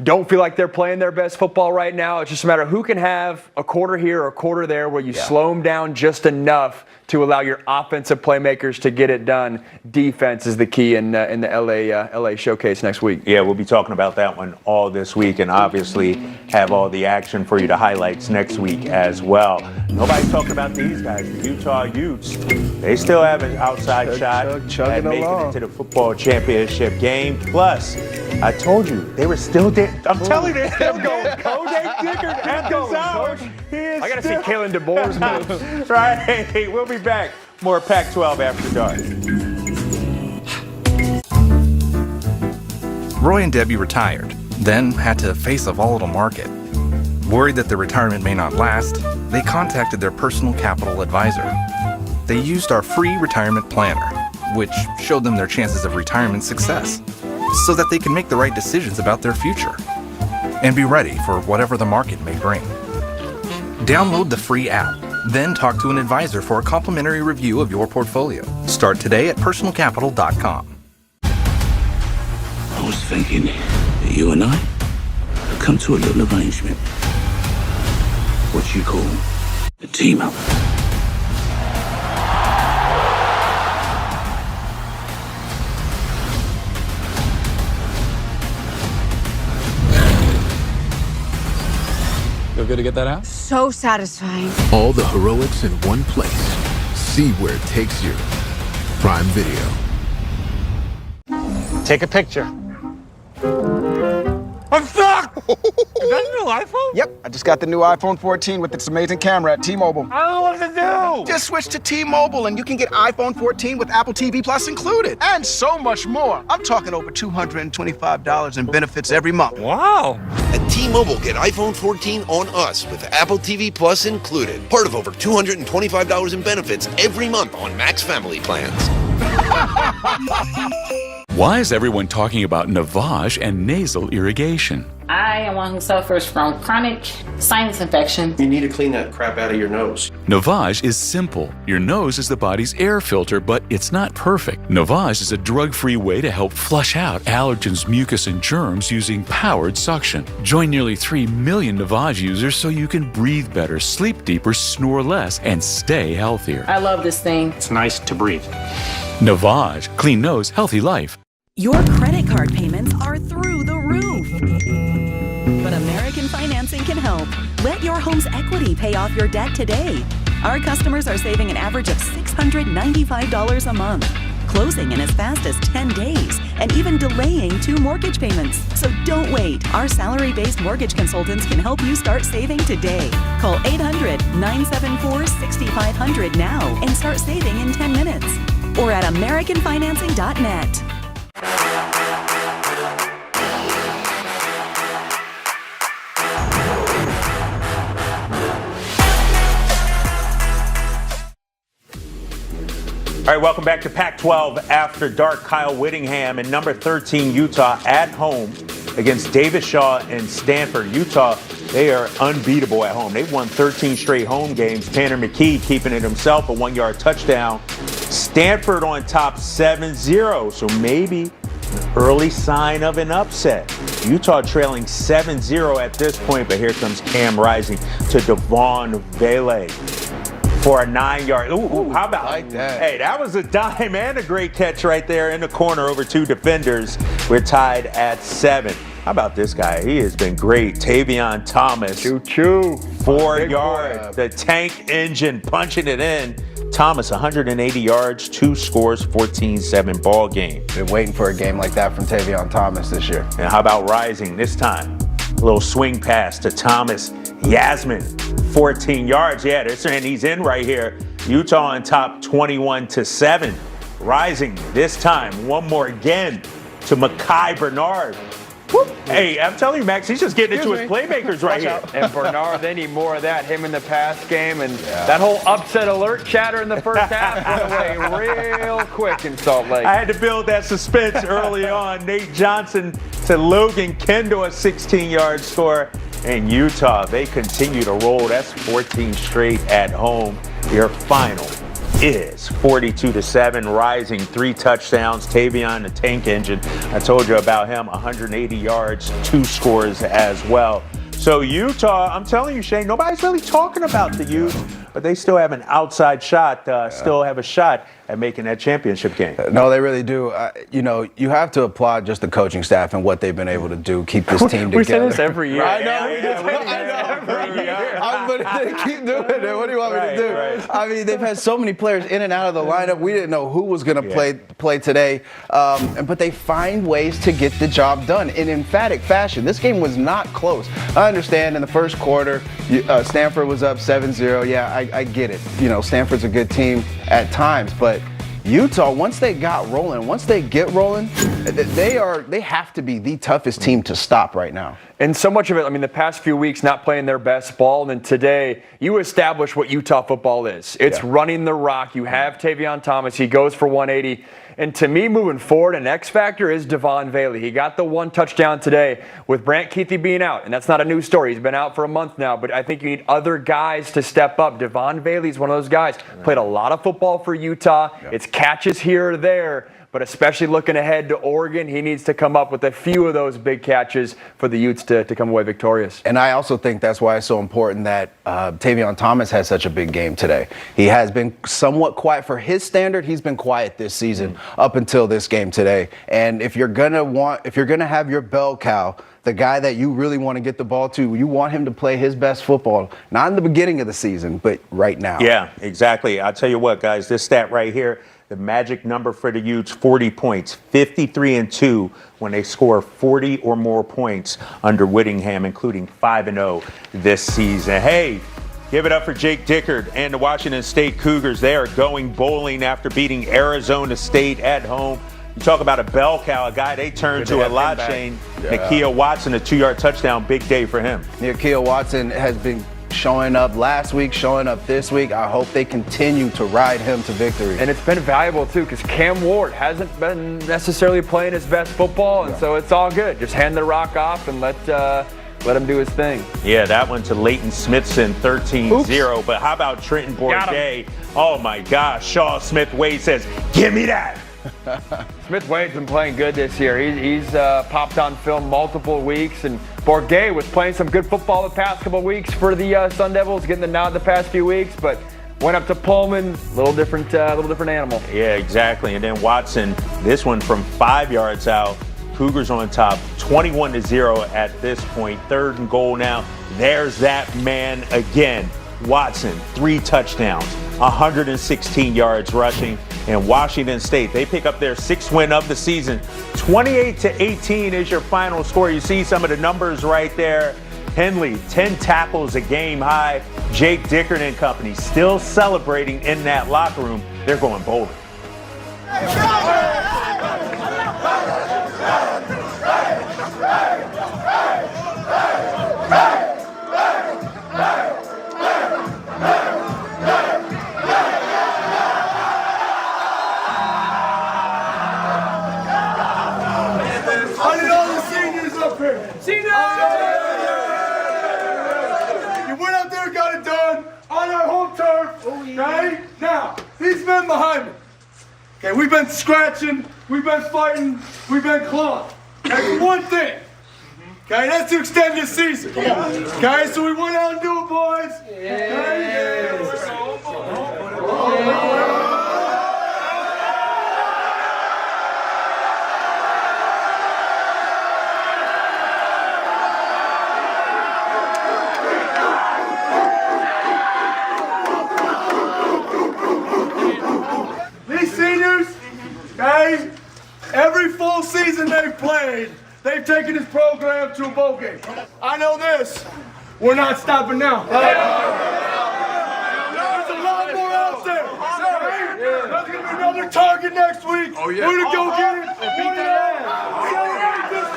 don't feel like they're playing their best football right now. It's just a matter of who can have a quarter here or a quarter there where you slow them down just enough to allow your offensive playmakers to get it done. Defense is the key in the LA showcase next week. Yeah, we'll be talking about that one all this week, and obviously have all the action for you, the highlights next week as well. Nobody's talking about these guys, the Utah Utes. They still have an outside shot at making it to the football championship game. Plus, I told you, they were still there. I'm telling you, they're still going. Kodak Dicker at this hour. I got to see Kalen DeBoer's moves. Right. We'll be back. More Pac-12 After Dark. Roy and Debbie retired, then had to face a volatile market. Worried that their retirement may not last, they contacted their personal capital advisor. They used our free retirement planner, which showed them their chances of retirement success, so that they can make the right decisions about their future and be ready for whatever the market may bring. Download the free app, then talk to an advisor for a complimentary review of your portfolio. Start today at personalcapital.com. I was thinking that you and I could come to a little arrangement. What you call a team up. Feel good to get that out? So satisfying. All the heroics in one place. See where it takes you. Prime Video. Take a picture. I'm stuck! Is that a new iPhone? Yep, I just got the new iPhone 14 with its amazing camera at T-Mobile. I don't know what to do! Just switch to T-Mobile and you can get iPhone 14 with Apple TV Plus included. And so much more. I'm talking over $225 in benefits every month. Wow! At T-Mobile, get iPhone 14 on us with Apple TV Plus included. Part of over $225 in benefits every month on Max family plans. Why is everyone talking about Navage and nasal irrigation? I am one who suffers from chronic sinus infection. You need to clean that crap out of your nose. Navage is simple. Your nose is the body's air filter, but it's not perfect. Navage is a drug-free way to help flush out allergens, mucus, and germs using powered suction. Join nearly 3 million Navage users so you can breathe better, sleep deeper, snore less, and stay healthier. I love this thing. It's nice to breathe. Navage. Clean nose, healthy life. Your credit card payments are through the roof. But American Financing can help. Let your home's equity pay off your debt today. Our customers are saving an average of $695 a month, closing in as fast as 10 days, and even delaying 2 mortgage payments. So don't wait. Our salary-based mortgage consultants can help you start saving today. Call 800-974-6500 now and start saving in 10 minutes. Or at AmericanFinancing.net. All right, welcome back to Pac-12 After Dark. Kyle Whittingham and number 13 Utah at home against Davis Shaw and Stanford. Utah, they are unbeatable at home. They've won 13 straight home games. Tanner McKee keeping it himself, a 1-yard touchdown. Stanford on top 7-0, so maybe an early sign of an upset. Utah trailing 7-0 at this point, but here comes Cam Rising to Devon Vele for a 9-yard. Ooh, how about like that? Hey, that was a dime and a great catch right there in the corner over 2 defenders. We're tied at 7. How about this guy? He has been great. Tavion Thomas. Choo-choo. 4 yards. The tank engine punching it in. Thomas, 180 yards, 2 scores, 14-7 ball game. Been waiting for a game like that from Tavion Thomas this year. And how about Rising this time? A little swing pass to Thomas Yasmin, 14 yards. Yeah, and he's in right here. Utah on top 21-7. Rising this time, one more again to Mekhi Bernard. Whoop. Hey, I'm telling you, Max, he's just getting into his playmakers right here. And Bernard, they need more of that. Him in the pass game, and that whole upset alert chatter in the first half went away real quick in Salt Lake. I had to build that suspense early on. Nate Johnson to Logan Kendall, a 16-yard score. And Utah, they continue to roll. That's 14 straight at home. Your final is 42-7, Rising 3 touchdowns. Tavion, the tank engine, I told you about him, 180 yards, 2 scores as well. So Utah, I'm telling you, Shane, nobody's really talking about the Utes, but they still have an outside shot, still have a shot at making that championship game. No, they really do. You have to applaud just the coaching staff and what they've been able to do, keep this team together. We say this every year. I know. But they keep doing it. What do you want me to do? Right. I mean, they've had so many players in and out of the lineup. We didn't know who was going to play today. But they find ways to get the job done in emphatic fashion. This game was not close. I understand in the first quarter, Stanford was up 7-0. Yeah, I get it. Stanford's a good team at times, but Utah, once they get rolling, they have to be the toughest team to stop right now. And so much of it, the past few weeks not playing their best ball, and then today you establish what Utah football is. It's running the rock. You have Tavion Thomas. He goes for 180. And to me, moving forward, an X factor is Devon Vele. He got the 1 touchdown today with Brant Kuithe being out. And that's not a new story. He's been out for a month now. But I think you need other guys to step up. Devon Vele is one of those guys. Played a lot of football for Utah. It's catches here or there. But especially looking ahead to Oregon, he needs to come up with a few of those big catches for the Utes to come away victorious. And I also think that's why it's so important that Tavion Thomas has such a big game today. He has been somewhat quiet. For his standard, he's been quiet this season up until this game today. And if you're gonna have your bell cow, the guy that you really want to get the ball to, you want him to play his best football, not in the beginning of the season, but right now. Yeah, exactly. I'll tell you what, guys, this stat right here, the magic number for the Utes, 40 points, 53-2 when they score 40 or more points under Whittingham, including 5-0 this season. Hey, give it up for Jake Dickert and the Washington State Cougars. They are going bowling after beating Arizona State at home. You talk about a bell cow, a guy they turn to a lot, Shane. Nakia Watson, a 2-yard touchdown, big day for him. Nakia Watson has been showing up last week, showing up this week. I hope they continue to ride him to victory. And it's been valuable, too, because Cam Ward hasn't been necessarily playing his best football, and so it's all good. Just hand the rock off and let him do his thing. Yeah, that one to Leighton Smithson, 13-0. But how about Trenton Bourget? Oh, my gosh. Shaw Smith-Wade says, give me that. Smith-Wade's been playing good this year. He's popped on film multiple weeks, and Bourget was playing some good football the past couple of weeks for the Sun Devils, getting the nod the past few weeks, but went up to Pullman, little different animal. Yeah, exactly. And then Watson, this one from 5 yards out. Cougars on top, 21-0 at this point. 3rd and goal now. There's that man again. Watson, 3 touchdowns, 116 yards rushing. And Washington State, they pick up their 6th win of the season. 28-18 is your final score. You see some of the numbers right there. Henley, 10 tackles, a game high. Jake Dickert and company still celebrating in that locker room. They're going bowling. behind me. Okay, we've been scratching, we've been fighting, we've been clawing. That's one thing. Okay, that's to extend this season. Okay, so we went out and do it, boys. These seniors, okay, every full season they've played, they've taken this program to a bowl game. I know this. We're not stopping now. There's a lot more out there. Right? There's going to be another target next week. Oh, yeah. We're going to go get it. Beat that ass. Celebrate this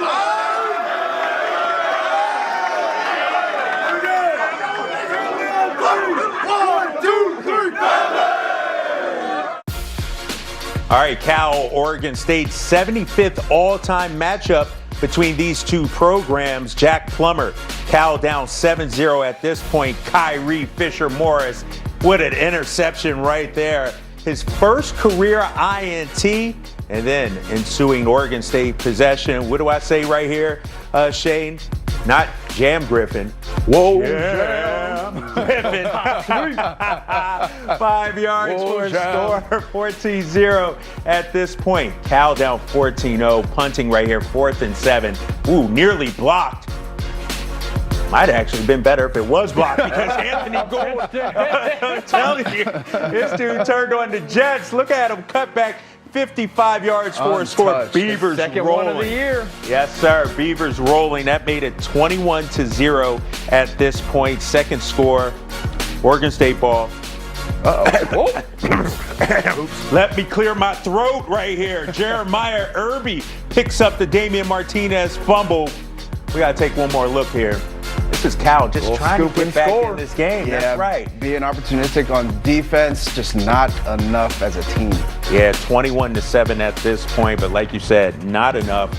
All right, Cal, Oregon State, 75th all-time matchup between these two programs. Jack Plummer, Cal down 7-0 at this point. Kyrie Fisher-Morris, what an interception right there. His first career INT, and then ensuing Oregon State possession. What do I say right here, Shane? Not Jam Griffin. Whoa, Jam Griffin. 5 yards for a score, 14-0 at this point. Cal down 14-0, punting right here, 4th and 7. Ooh, nearly blocked. Might have actually been better if it was blocked because Anthony Gould, I'm telling you, this dude turned on the Jets. Look at him, cut back 55 yards for a score. Beavers Second rolling. one of the year. Yes, sir. Beavers rolling. That made it 21-0 at this point. Second score, Oregon State ball. Let me clear my throat right here. Jeremiah Irby picks up the Damian Martinez fumble. We got to take one more look here. This is Cal just trying to get back in this game. Yeah, that's right. Being opportunistic on defense, just not enough as a team. Yeah, 21-7 at this point, but like you said, not enough.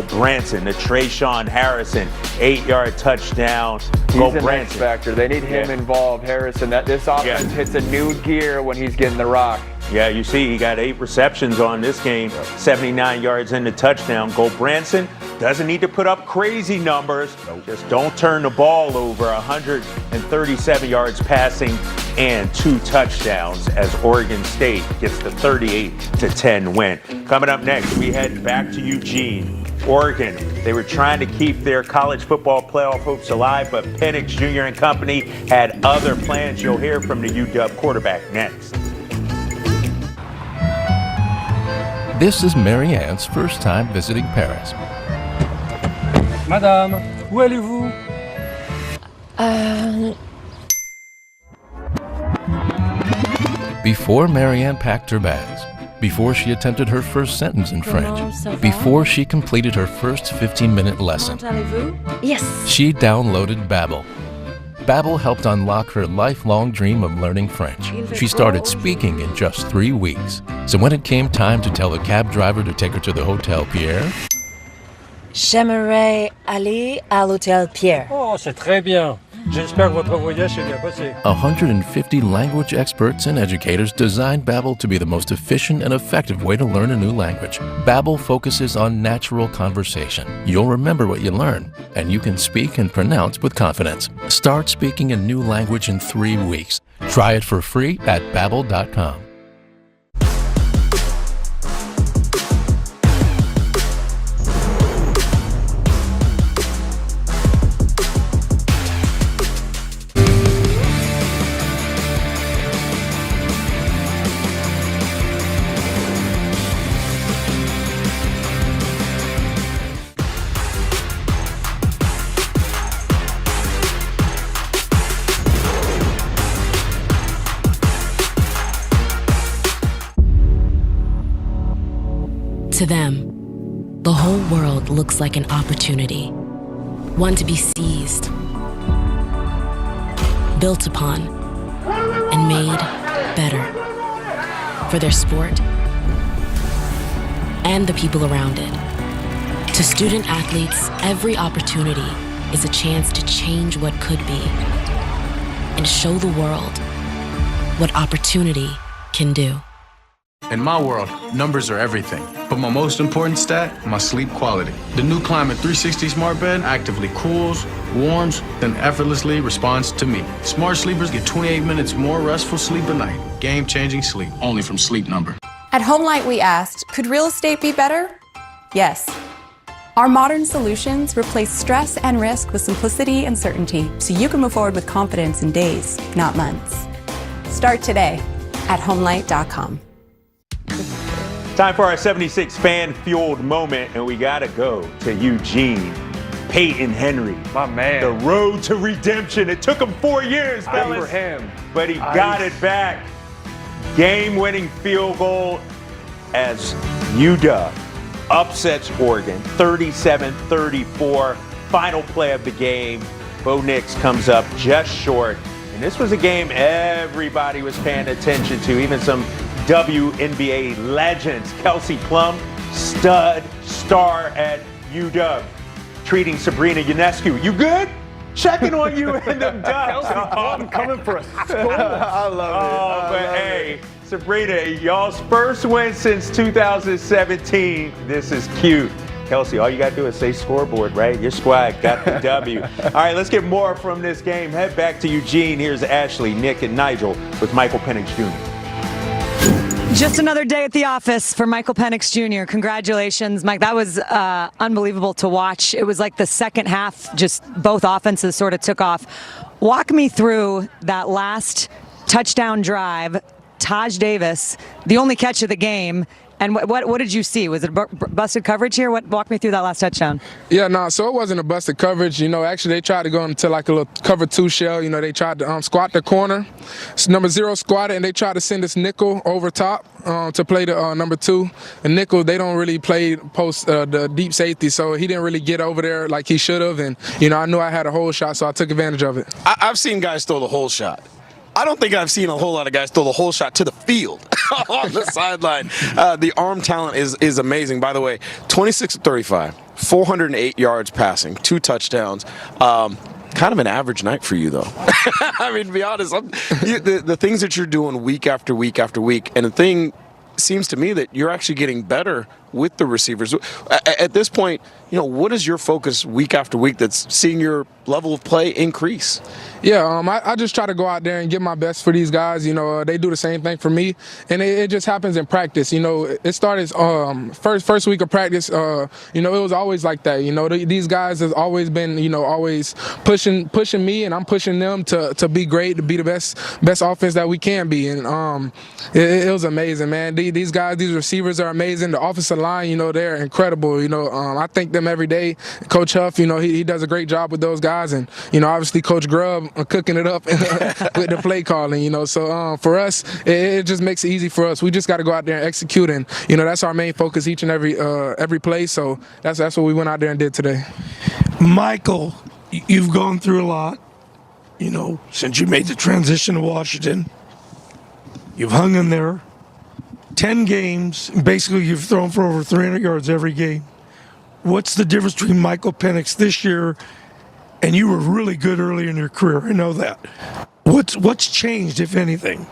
Branson to Trayshawn Harrison, 8-yard touchdown. He's an X factor. They need him involved, Harrison. This offense hits a new gear when he's getting the rock. Yeah, you see he got 8 receptions on this game, 79 yards in the touchdown. Branson doesn't need to put up crazy numbers. Just don't turn the ball over. 137 yards passing and 2 touchdowns as Oregon State gets the 38-10 win. Coming up next, we head back to Eugene. Oregon, they were trying to keep their college football playoff hopes alive, but Penix Jr. and company had other plans. You'll hear from the UW quarterback next. This is Marianne's first time visiting Paris. Madame, où allez-vous? Before Marianne packed her bags, before she attempted her first sentence in French, before she completed her first 15-minute lesson, Yes. she downloaded Babbel. Babbel helped unlock her lifelong dream of learning French. She started speaking in just 3 weeks. So when it came time to tell the cab driver to take her to the Hotel Pierre, J'aimerais aller à l'Hôtel Pierre. Oh, c'est très bien. J'espère que votre voyage s'est bien passé. 150 language experts and educators designed Babbel to be the most efficient and effective way to learn a new language. Babbel focuses on natural conversation. You'll remember what you learn, and you can speak and pronounce with confidence. Start speaking a new language in 3 weeks. Try it for free at Babbel.com. To them, the whole world looks like an opportunity, one to be seized, built upon, and made better for their sport and the people around it. To student athletes, every opportunity is a chance to change what could be and show the world what opportunity can do. In my world, numbers are everything. But my most important stat, my sleep quality. The new Climate 360 smart bed actively cools, warms, then effortlessly responds to me. Smart sleepers get 28 minutes more restful sleep a night. Game-changing sleep, only from Sleep Number. At HomeLight, we asked, could real estate be better? Yes. Our modern solutions replace stress and risk with simplicity and certainty, so you can move forward with confidence in days, not months. Start today at homelight.com. Time for our 76 fan-fueled moment, and we got to go to Eugene. Peyton Henry. My man. The road to redemption. It took him 4 years, fellas. For him. But he got it back. Game-winning field goal as UW upsets Oregon, 37-34. Final play of the game. Bo Nix comes up just short. And this was a game everybody was paying attention to, even some WNBA legends. Kelsey Plum, star at UW, treating Sabrina Ionescu. You good? Checking on you in the dubs. Kelsey Plum coming for a score. I love it. Hey, Sabrina, y'all's first win since 2017. This is cute. Kelsey, all you got to do is say scoreboard, right? Your squad got the W. All right, let's get more from this game. Head back to Eugene. Here's Ashley, Nick, and Nigel with Michael Penix Jr. Just another day at the office for Michael Penix Jr. Congratulations, Mike. That was unbelievable to watch. It was like the second half, just both offenses sort of took off. Walk me through that last touchdown drive. Taj Davis, the only catch of the game. And what did you see? Was it busted coverage here? Walk me through that last touchdown. Yeah, no, so it wasn't a busted coverage. You know, actually they tried to go into like a little cover 2 shell. You know, they tried to squat the corner. Number 0 squatted, and they tried to send this nickel over top to play the number 2. The nickel, they don't really play post the deep safety, so he didn't really get over there like he should have. And, you know, I knew I had a hole shot, so I took advantage of it. I've seen guys throw the hole shot. I don't think I've seen a whole lot of guys throw the whole shot to the field on the sideline. The arm talent is amazing. By the way, 26-35, 408 yards passing, 2 touchdowns. Kind of an average night for you, though. I mean, to be honest, the things that you're doing week after week after week, and the thing seems to me that you're actually getting better with the receivers. At this point, you know, what is your focus week after week that's seeing your level of play increase? Yeah, I just try to go out there and give my best for these guys. You know, they do the same thing for me, and it just happens in practice. You know, it started first week of practice. You know, it was always like that. You know, these guys has always been, you know, always pushing me, and I'm pushing them to be great, to be the best offense that we can be. And it was amazing, man. These guys, these receivers are amazing. The offensive line, you know, they're incredible. You know, I thank them every day. Coach Huff, you know, he does a great job with those guys, and you know, obviously Coach Grubb cooking it up with the play calling. You know, so for us, it just makes it easy for us. We just got to go out there and execute, and you know, that's our main focus each and every play. So that's what we went out there and did today. Michael, you've gone through a lot, you know, since you made the transition to Washington. You've hung in there 10 games. Basically, you've thrown for over 300 yards every game. What's the difference between Michael Penix this year, and you were really good early in your career? I know that. What's changed, if anything?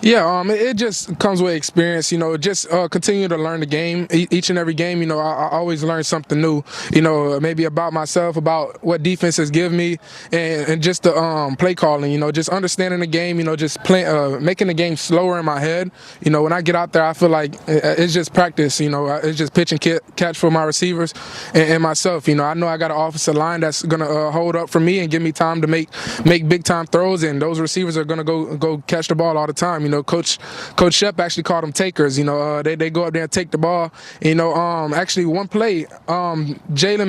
Yeah, it just comes with experience, you know, just continue to learn the game. Each and every game, you know, I always learn something new, you know, maybe about myself, about what defenses give me, and just the play calling, you know, just understanding the game, you know, just making the game slower in my head. You know, when I get out there, I feel like it's just practice, you know, it's just pitch and catch for my receivers and myself. You know, I know I got an offensive line that's going to hold up for me and give me time to make big-time throws, and those receivers are going to go catch the ball all the time. You know, Coach Shep actually called them takers. You know, they go up there and take the ball. You know, actually one play, Jalen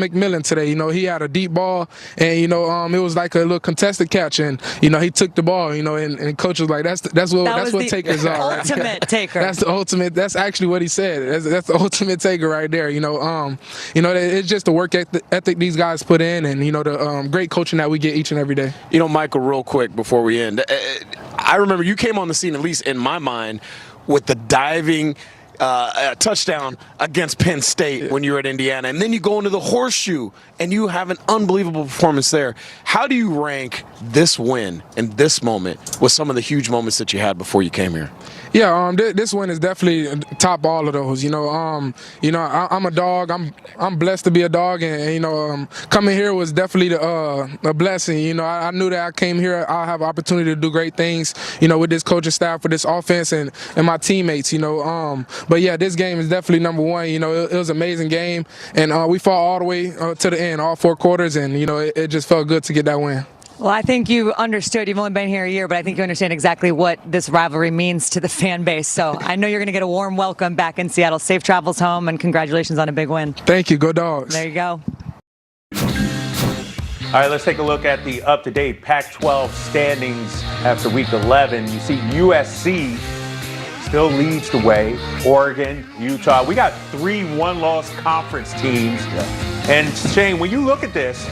McMillan today, you know, he had a deep ball, and you know, it was like a little contested catch, and you know, he took the ball. You know, and Coach was like, that's what takers are. Ultimate right? taker. That's the ultimate. That's actually what he said. That's the ultimate taker right there. You know, it's just the work ethic these guys put in, and you know, the great coaching that we get each and every day. You know, Michael, real quick before we end, I remember you came on the scene, at least in my mind, with the diving a touchdown against Penn State when you were at Indiana, and then you go into the Horseshoe and you have an unbelievable performance there. How do you rank this win and this moment with some of the huge moments that you had before you came here? Yeah, this one is definitely top all of those. I'm a dog. I'm blessed to be a dog, and coming here was definitely a blessing. I knew that I came here, I'll have an opportunity to do great things. With this coaching staff, with this offense, and my teammates. But yeah, this game is definitely number one. It was an amazing game, and we fought all the way to the end, all 4 quarters, and it just felt good to get that win. Well, I think you understood. You've only been here a year, but I think you understand exactly what this rivalry means to the fan base. So I know you're going to get a warm welcome back in Seattle. Safe travels home, and congratulations on a big win. Thank you. Go Dogs. There you go. All right, let's take a look at the up-to-date Pac-12 standings after Week 11. You see USC still leads the way. Oregon, Utah. We got 3 one-loss conference teams. And Shane, when you look at this,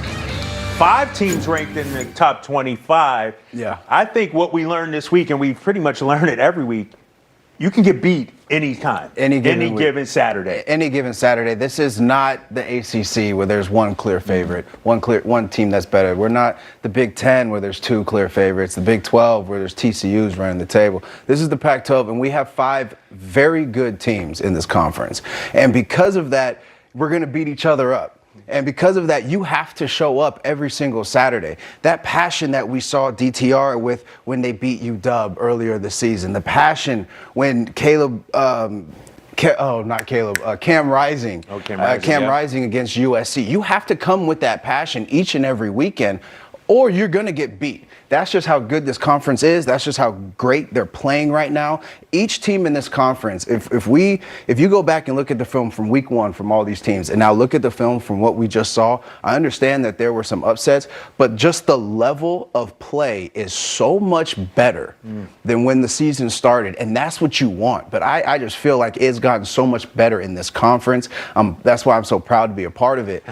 5 teams ranked in the top 25. Yeah. I think what we learned this week, and we pretty much learn it every week, you can get beat anytime. Any given Saturday. Any given Saturday. This is not the ACC where there's one clear favorite, one team that's better. We're not the Big Ten where there's 2 clear favorites, the Big 12 where there's TCU's running the table. This is the Pac-12, and we have 5 very good teams in this conference. And because of that, we're going to beat each other up. And because of that, you have to show up every single Saturday. That passion that we saw DTR with when they beat UW earlier this season, the passion when Cam Rising against USC. You have to come with that passion each and every weekend, or you're going to get beat. That's just how good this conference is. That's just how great they're playing right now. Each team in this conference, if you go back and look at the film from week 1 from all these teams, and now look at the film from what we just saw, I understand that there were some upsets, but just the level of play is so much better than when the season started, and that's what you want. But I just feel like it's gotten so much better in this conference. That's why I'm so proud to be a part of it.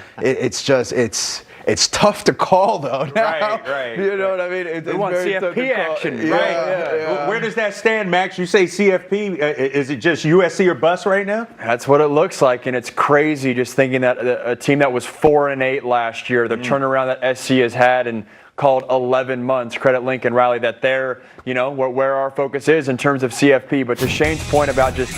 It's tough to call, though. Now. Right. You know what I mean? It's want very CFP action, yeah, right? Yeah. Where does that stand, Max? You say CFP. Is it just USC or bust right now? That's what it looks like, and it's crazy just thinking that a team that was 4-8 last year, the turnaround that SC has had and called 11 months, credit Lincoln Riley, that they're, where our focus is in terms of CFP. But to Shane's point about just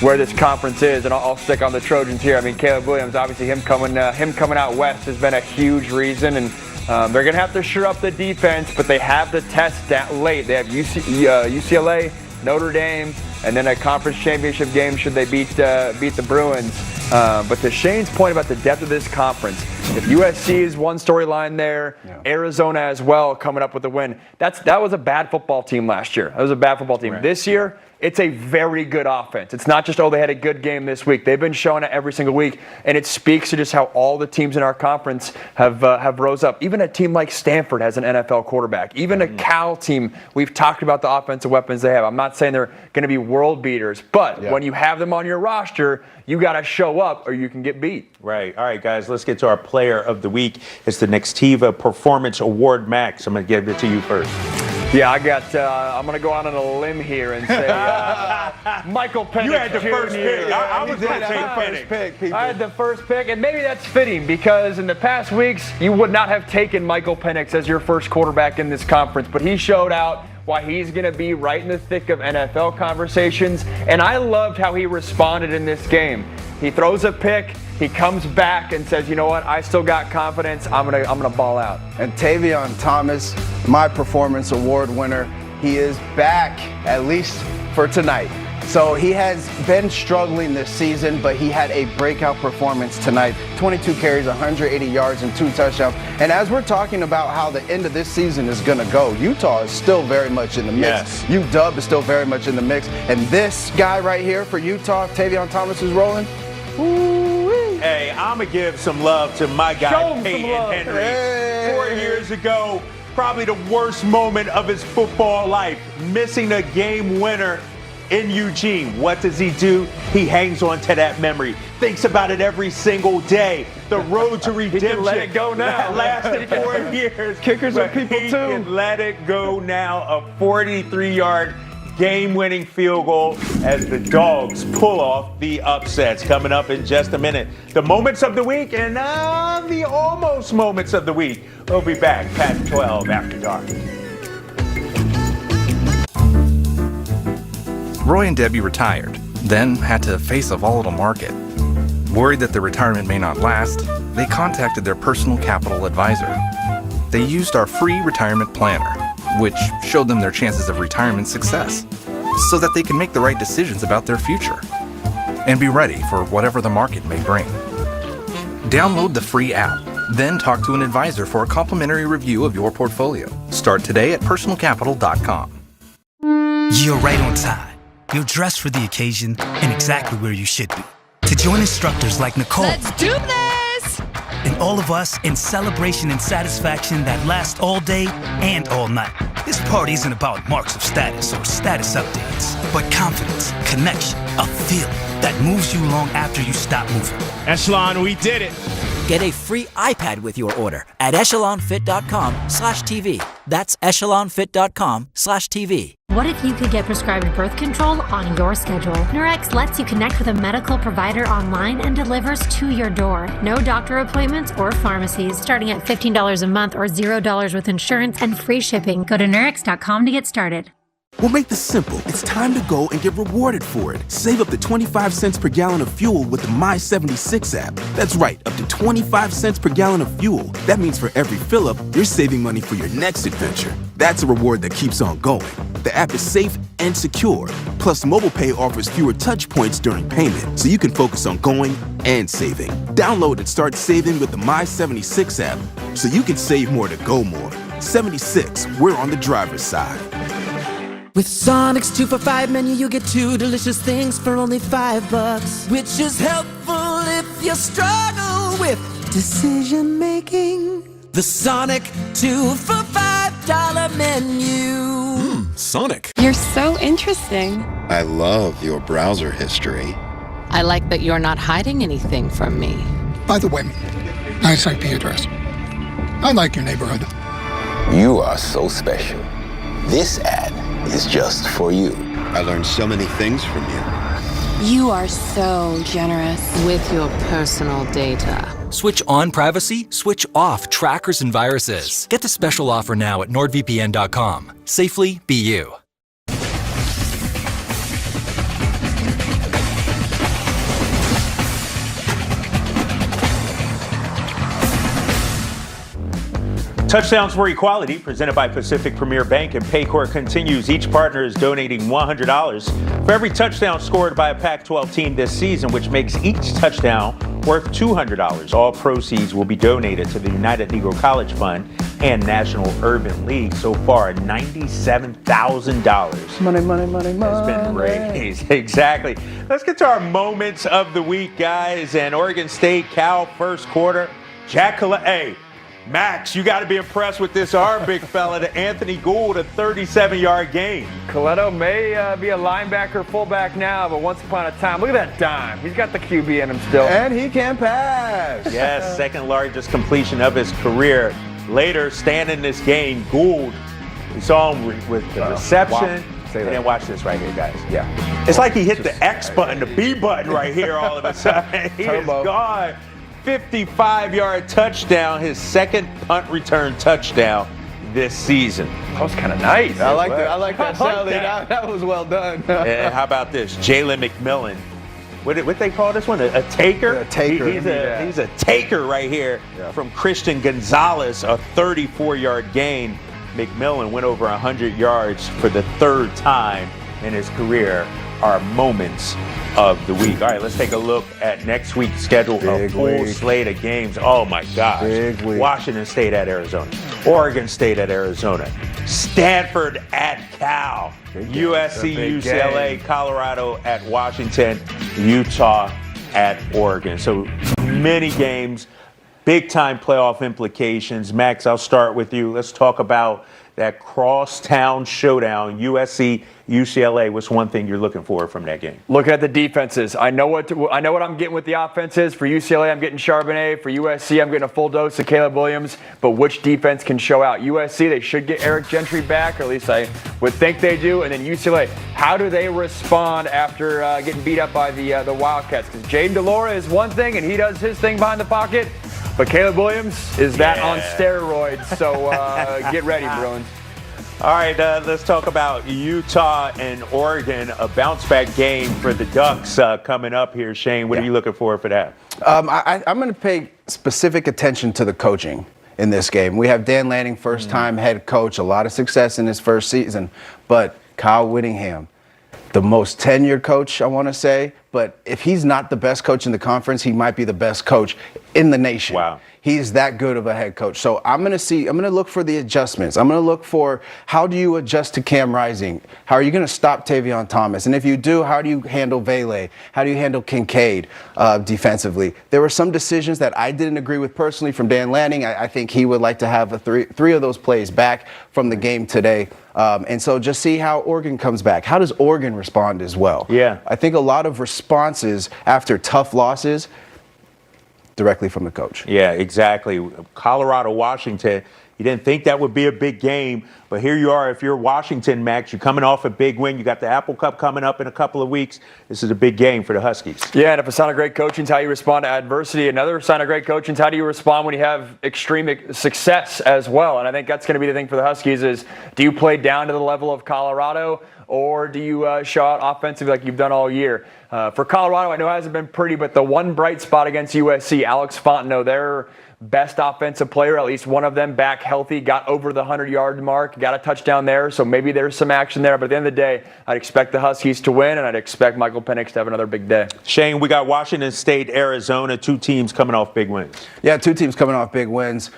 where this conference is, and I'll stick on the Trojans here. I mean, Caleb Williams, obviously him coming out west has been a huge reason, and they're going to have to shore up the defense, but they have the test that late. They have UCLA, Notre Dame, and then a conference championship game should they beat the Bruins. But to Shane's point about the depth of this conference, if USC is one storyline there, Arizona as well coming up with a win. That was a bad football team last year. That was a bad football team. Right. This year, it's a very good offense. It's not just, they had a good game this week. They've been showing it every single week, and it speaks to just how all the teams in our conference have rose up. Even a team like Stanford has an NFL quarterback. Even a Cal team, we've talked about the offensive weapons they have. I'm not saying they're going to be world beaters, but when you have them on your roster, you got to show up or you can get beat. Right. All right, guys, let's get to our player of the week. It's the Nextiva Performance Award. Max, I'm going to give it to you first. Yeah, I'm going to go out on a limb here and say Michael Penix. You had the first pick. I was going to take Penix. I had the first pick, and maybe that's fitting because in the past weeks, you would not have taken Michael Penix as your first quarterback in this conference, but he showed out why he's going to be right in the thick of NFL conversations, and I loved how he responded in this game. He throws a pick. He comes back and says, you know what, I still got confidence. I'm gonna ball out. And Tavion Thomas, my performance award winner, he is back, at least for tonight. So he has been struggling this season, but he had a breakout performance tonight. 22 carries, 180 yards, and 2 touchdowns. And as we're talking about how the end of this season is going to go, Utah is still very much in the mix. Yes. UW is still very much in the mix. And this guy right here for Utah, Tavion Thomas is rolling. Ooh-wee. Hey, I'm going to give some love to my guy, Peyton Henry. Hey. 4 years ago, probably the worst moment of his football life, missing a game winner in Eugene. What does he do? He hangs on to that memory. Thinks about it every single day. The road to redemption. He can let it go now. That lasted 4 years. Kickers are people he too. Can let it go now. A 43-yard game-winning field goal as the Dogs pull off the upsets. Coming up in just a minute, the moments of the week and the almost moments of the week. We'll be back, Pac-12 After Dark. Roy and Debbie retired, then had to face a volatile market. Worried that their retirement may not last, they contacted their personal capital advisor. They used our free retirement planner, which showed them their chances of retirement success, so that they can make the right decisions about their future and be ready for whatever the market may bring. Download the free app, then talk to an advisor for a complimentary review of your portfolio. Start today at personalcapital.com. You're right on time. You're dressed for the occasion and exactly where you should be. To join instructors like Nicole. Let's do this! And all of us in celebration and satisfaction that last all day and all night. This party isn't about marks of status or status updates, but confidence, connection, a feeling that moves you long after you stop moving. Echelon, we did it! Get a free iPad with your order at echelonfit.com/TV. That's echelonfit.com/TV. What if you could get prescribed birth control on your schedule? Nurex lets you connect with a medical provider online and delivers to your door. No doctor appointments or pharmacies, starting at $15 a month or $0 with insurance and free shipping. Go to Nurex.com to get started. We'll make this simple. It's time to go and get rewarded for it. Save up to 25 cents per gallon of fuel with the My76 app. That's right, up to 25 cents per gallon of fuel. That means for every fill-up, you're saving money for your next adventure. That's a reward that keeps on going. The app is safe and secure. Plus, mobile pay offers fewer touch points during payment, so you can focus on going and saving. Download and start saving with the My76 app, so you can save more to go more. 76, we're on the driver's side. With Sonic's 2 for $5 menu, you get 2 delicious things for only $5, which is helpful if you struggle with decision making. The Sonic 2 for $5 menu. Sonic. You're so interesting. I love your browser history. I like that you're not hiding anything from me. By the way, I sent the address. I like your neighborhood. You are so special. This ad is just for you. I learned so many things from you. You are so generous with your personal data. Switch on privacy, switch off trackers and viruses. Get the special offer now at nordvpn.com. Safely be you. Touchdowns for Equality, presented by Pacific Premier Bank and Paycor continues. Each partner is donating $100 for every touchdown scored by a Pac-12 team this season, which makes each touchdown worth $200. All proceeds will be donated to the United Negro College Fund and National Urban League. So far, $97,000 Money has been raised. Exactly. Let's get to our moments of the week, guys. And Oregon State, Cal, first quarter. Jack Colletto. Hey, Max, you got to be impressed with this arm, big fella. To Anthony Gould, a 37-yard gain. Colletto may be a linebacker, fullback now, but once upon a time, look at that dime. He's got the QB in him still. And he can pass. Yes, second largest completion of his career. Later, standing in this game, Gould, we saw him with the reception. Wow. And then watch this right here, guys. Yeah. It's like he hit the X button, the B button right here all of a sudden. He is gone. 55-yard touchdown, his second punt return touchdown this season. That was kind of nice. I like that, Sally. That was well done. And how about this? Jalen McMillan. What they call this one? A taker? A taker. He's a taker right here from Christian Gonzalez, a 34-yard gain. McMillan went over 100 yards for the third time in his career. Our moments of the week. All right, let's take a look at next week's schedule. A full slate of games. Oh my gosh. Big week. Washington State at Arizona. Oregon State at Arizona. Stanford at Cal. USC, UCLA, Colorado at Washington. Utah at Oregon. So many games. big-time playoff implications. Max, I'll start with you. Let's talk about that crosstown showdown, USC, UCLA. What's one thing you're looking for from that game? Looking at the defenses, I know what I'm getting with the offenses. For UCLA, I'm getting Charbonnet. For USC, I'm getting a full dose of Caleb Williams. But which defense can show out? USC, they should get Eric Gentry back, or at least I would think they do. And then UCLA, how do they respond after getting beat up by the Wildcats? Because Jaden Delora is one thing, and he does his thing behind the pocket. But Caleb Williams is that on steroids, so get ready, Bruins. All right, let's talk about Utah and Oregon, a bounce-back game for the Ducks coming up here. Shane, what are you looking for that? I'm going to pay specific attention to the coaching in this game. We have Dan Lanning, first-time head coach, a lot of success in his first season, but Kyle Whittingham, the most tenured coach, I want to say. But if he's not the best coach in the conference, he might be the best coach in the nation. Wow. He's that good of a head coach. So I'm going to look for the adjustments. I'm going to look for how do you adjust to Cam Rising? How are you going to stop Tavion Thomas? And if you do, how do you handle Vele? How do you handle Kincaid defensively? There were some decisions that I didn't agree with personally from Dan Lanning. I think he would like to have three of those plays back from the game today. And so just see how Oregon comes back. How does Oregon respond as well? Yeah. I think a lot of responses after tough losses directly from the coach. Yeah, exactly. Colorado, Washington, you didn't think that would be a big game, but here you are. If you're Washington, Max, you're coming off a big win. You got the Apple Cup coming up in a couple of weeks. This is a big game for the Huskies. Yeah, and if a sign of great coaching is how you respond to adversity, another sign of great coaching is how do you respond when you have extreme success as well? And I think that's going to be the thing for the Huskies is do you play down to the level of Colorado or do you show out offensively like you've done all year? For Colorado, I know it hasn't been pretty, but the one bright spot against USC, Alex Fontenot, their best offensive player, at least one of them back healthy, got over the 100-yard mark, got a touchdown there, so maybe there's some action there. But at the end of the day, I'd expect the Huskies to win, and I'd expect Michael Penix to have another big day. Shane, we got Washington State, Arizona, two teams coming off big wins. Yeah, two teams coming off big wins.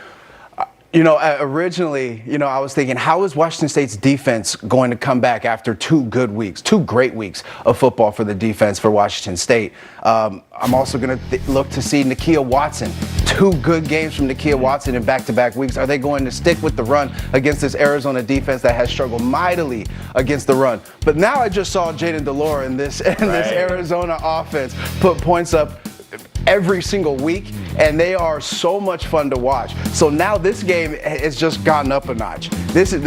Originally, I was thinking, how is Washington State's defense going to come back after two great weeks of football for the defense for Washington State? I'm also going to look to see Nakia Watson. Two good games from Nakia Watson in back-to-back weeks. Are they going to stick with the run against this Arizona defense that has struggled mightily against the run? But now I just saw Jaden Delora in this Arizona offense put points up every single week, and they are so much fun to watch. So now this game has just gotten up a notch. This is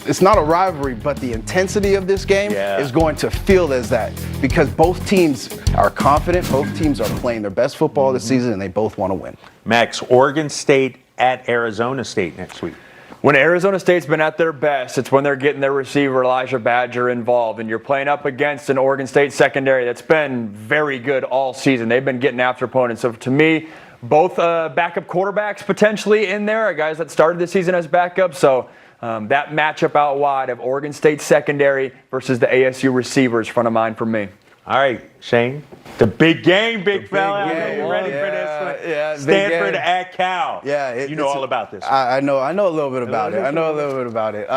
it's not a rivalry, but the intensity of this game is going to feel as that because both teams are confident, both teams are playing their best football this season, and they both want to win. Max, Oregon State at Arizona State next week. When Arizona State's been at their best, it's when they're getting their receiver Elijah Badger involved, and you're playing up against an Oregon State secondary that's been very good all season. They've been getting after opponents. So to me, both backup quarterbacks potentially in there, guys that started the season as backups. So that matchup out wide of Oregon State secondary versus the ASU receivers front of mind for me. All right, Shane. The big game, big fella. Are you ready for this one? Yeah, Stanford at Cal. Yeah, you know all about this. I know a little bit about it.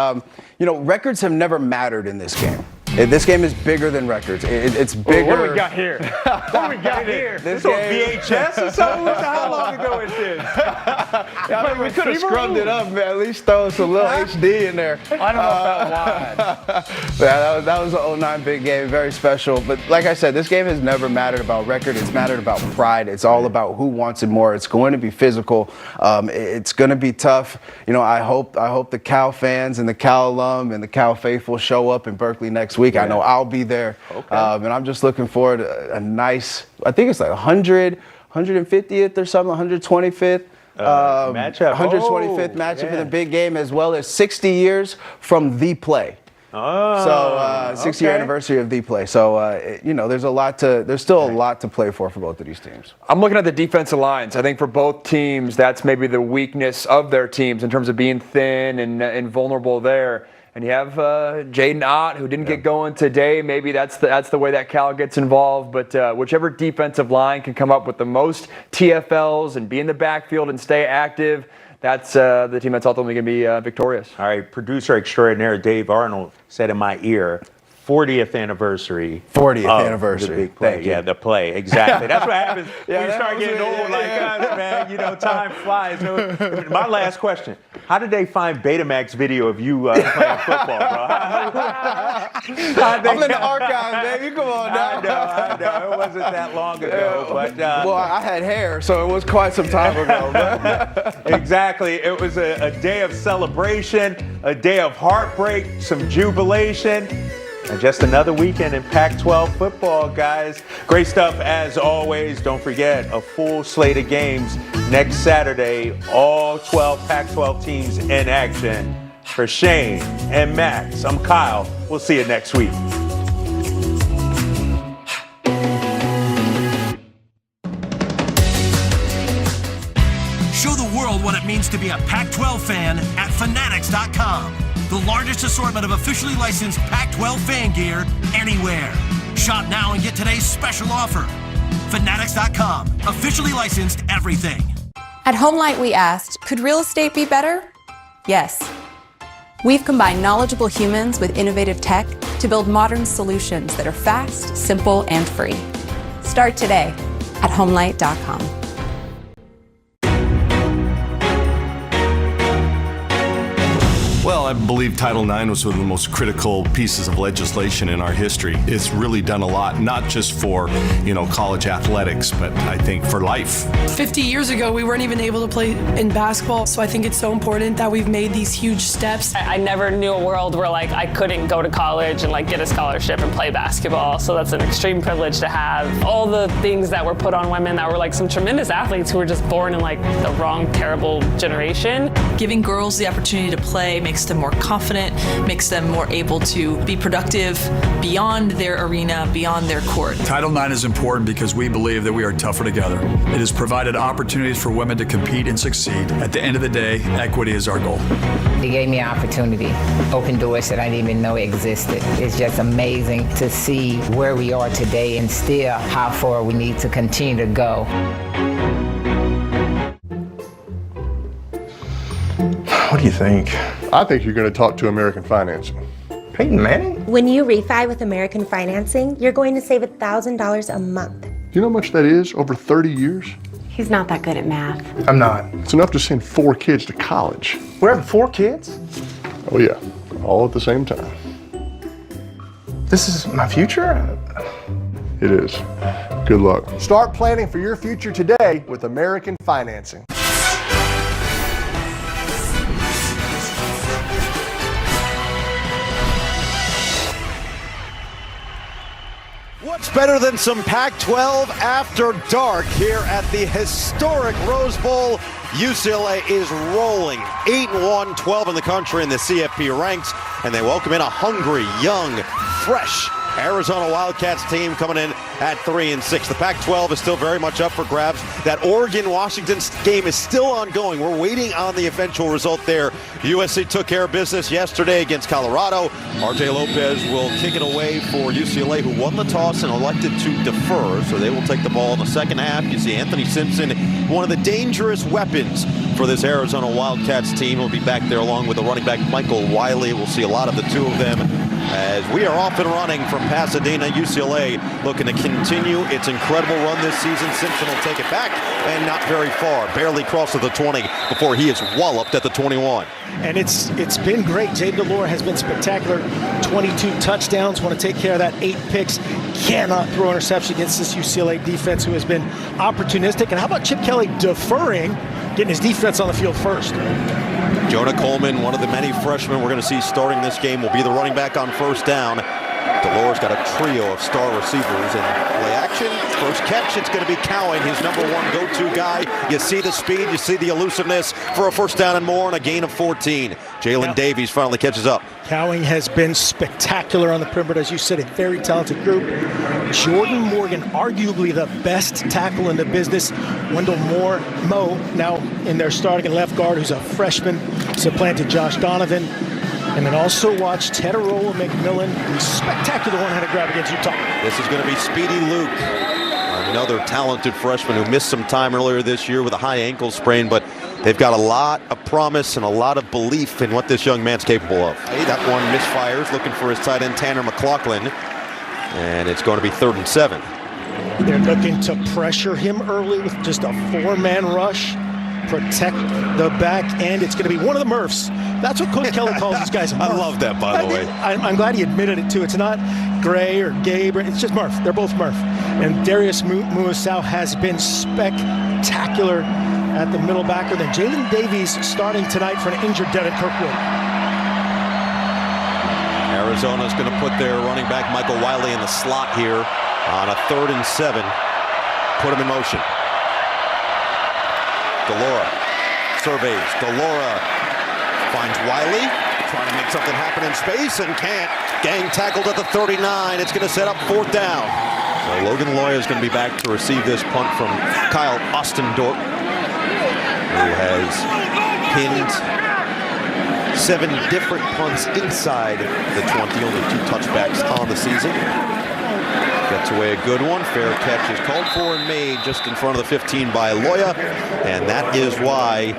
Records have never mattered in this game. This game is bigger than records. It's bigger. What do we got here? What do we got here? This on VHS or something? How long ago is this? We could have scrubbed it up, man. At least throw some little HD in there. I don't know about why. That was an 09 big game, very special. But like I said, this game has never mattered about record. It's mattered about pride. It's all about who wants it more. It's going to be physical. It's going to be tough. I hope the Cal fans and the Cal alum and the Cal faithful show up in Berkeley next week. I know I'll be there. Okay. And I'm just looking forward to a nice, I think it's like 150th or something, 125th. Matchup. 125th matchup in the big game, as well as 60 years from the play. So 60-year anniversary of the play. So there's still a lot to play for both of these teams. I'm looking at the defensive lines. I think for both teams, that's maybe the weakness of their teams in terms of being thin and vulnerable there. And you have Jaden Ott, who didn't get going today. Maybe that's the way that Cal gets involved. But whichever defensive line can come up with the most TFLs and be in the backfield and stay active, that's the team that's ultimately going to be victorious. All right, producer extraordinaire Dave Arnold said in my ear, 40th anniversary. 40th of anniversary. The big play. Thank you. Yeah, the play. Exactly. That's what happens Yeah, when you start getting old like us, man. You know, time flies. So, my last question. How did they find Betamax video of you playing football, bro? I'm in the archives, baby. Come on now. I know. It wasn't that long ago. But, well, I had hair, so it was quite some time ago. Exactly. It was a day of celebration, a day of heartbreak, some jubilation, and just another weekend in Pac-12 football, guys. Great stuff as always. Don't forget, a full slate of games next Saturday. All 12 Pac-12 teams in action. For Shane and Max, I'm Kyle. We'll see you next week. Show the world what it means to be a Pac-12 fan at Fanatics.com. The largest assortment of officially licensed Pac-12 fan gear anywhere. Shop now and get today's special offer. Fanatics.com. Officially licensed everything. At Homelight, we asked, could real estate be better? Yes. We've combined knowledgeable humans with innovative tech to build modern solutions that are fast, simple, and free. Start today at Homelight.com. Well, I believe Title IX was one of the most critical pieces of legislation in our history. It's really done a lot, not just for, college athletics, but I think for life. 50 years ago, we weren't even able to play in basketball, so I think it's so important that we've made these huge steps. I never knew a world where I couldn't go to college and get a scholarship and play basketball, so that's an extreme privilege to have. All the things that were put on women that were some tremendous athletes who were just born in the wrong, terrible generation. Giving girls the opportunity to play makes them more confident, makes them more able to be productive beyond their arena, beyond their court. Title IX is important because we believe that we are tougher together. It has provided opportunities for women to compete and succeed. At the end of the day, equity is our goal. It gave me an opportunity, open doors that I didn't even know existed. It's just amazing to see where we are today and still how far we need to continue to go. What do you think? I think you're going to talk to American Financing. Peyton Manning? When you refi with American Financing, you're going to save $1,000 a month. Do you know how much that is over 30 years? He's not that good at math. I'm not. It's enough to send 4 kids to college. We're having 4 kids? Oh yeah, all at the same time. This is my future? It is. Good luck. Start planning for your future today with American Financing. What's better than some Pac-12 after dark here at the historic Rose Bowl? UCLA is rolling 8-1, 12 in the country in the CFP ranks, and they welcome in a hungry, young, fresh Arizona Wildcats team coming in at 3-6. The Pac-12 is still very much up for grabs. That Oregon-Washington game is still ongoing. We're waiting on the eventual result there. USC took care of business yesterday against Colorado. RJ Lopez will kick it away for UCLA, who won the toss and elected to defer, so they will take the ball in the second half. You see Anthony Simpson, one of the dangerous weapons for this Arizona Wildcats team. He'll be back there along with the running back Michael Wiley. We'll see a lot of the two of them as we are off and running from Pasadena. UCLA looking to continue its incredible run this season. Simpson will take it back, and not very far. Barely crosses the 20 before he is walloped at the 21. And it's been great. Jay Delore has been spectacular. 22 touchdowns. Want to take care of that. 8 picks. Cannot throw interception against this UCLA defense, who has been opportunistic. And how about Chip Kelly deferring, getting his defense on the field first? Jonah Coleman, one of the many freshmen we're going to see starting this game, will be the running back on first down. Delore's got a trio of star receivers in play action. First catch, it's going to be Cowan, his number one go-to guy. You see the speed, you see the elusiveness for a first down and more, and a gain of 14. Jalen Davies finally catches up. Cowing has been spectacular on the perimeter, as you said, a very talented group. Jordan Morgan, arguably the best tackle in the business. Wendell Moe, now in their starting left guard, who's a freshman, supplanted Josh Donovan. And then also watch Teteroa McMillan, the spectacular one-handed grab against Utah. This is going to be Speedy Luke, another talented freshman who missed some time earlier this year with a high ankle sprain, but they've got a lot of promise and a lot of belief in what this young man's capable of. Hey, that one misfires, looking for his tight end Tanner McLaughlin, and it's going to be 3rd and 7. They're looking to pressure him early with just a 4-man rush, protect the back end. It's going to be one of the Murphs. That's what Coach Kelly calls these guys. I love that, by the way. I'm glad he admitted it, too. It's not Gray or Gabe. It's just Murph. They're both Murph. And Darius Muasau has been spectacular at the middle backer. Then Jalen Davies starting tonight for an injured Devin Kirkwood. Arizona's going to put their running back Michael Wiley in the slot here on a 3rd and 7. Put him in motion. Delora surveys. Delora finds Wiley, trying to make something happen in space and can't. Gang tackled at the 39. It's going to set up 4th down. So Logan Loya is going to be back to receive this punt from Kyle Ostendorp, who has pinned 7 different punts inside the 20, only 2 touchbacks on the season. Gets away a good one. Fair catch is called for and made just in front of the 15 by Loya, and that is why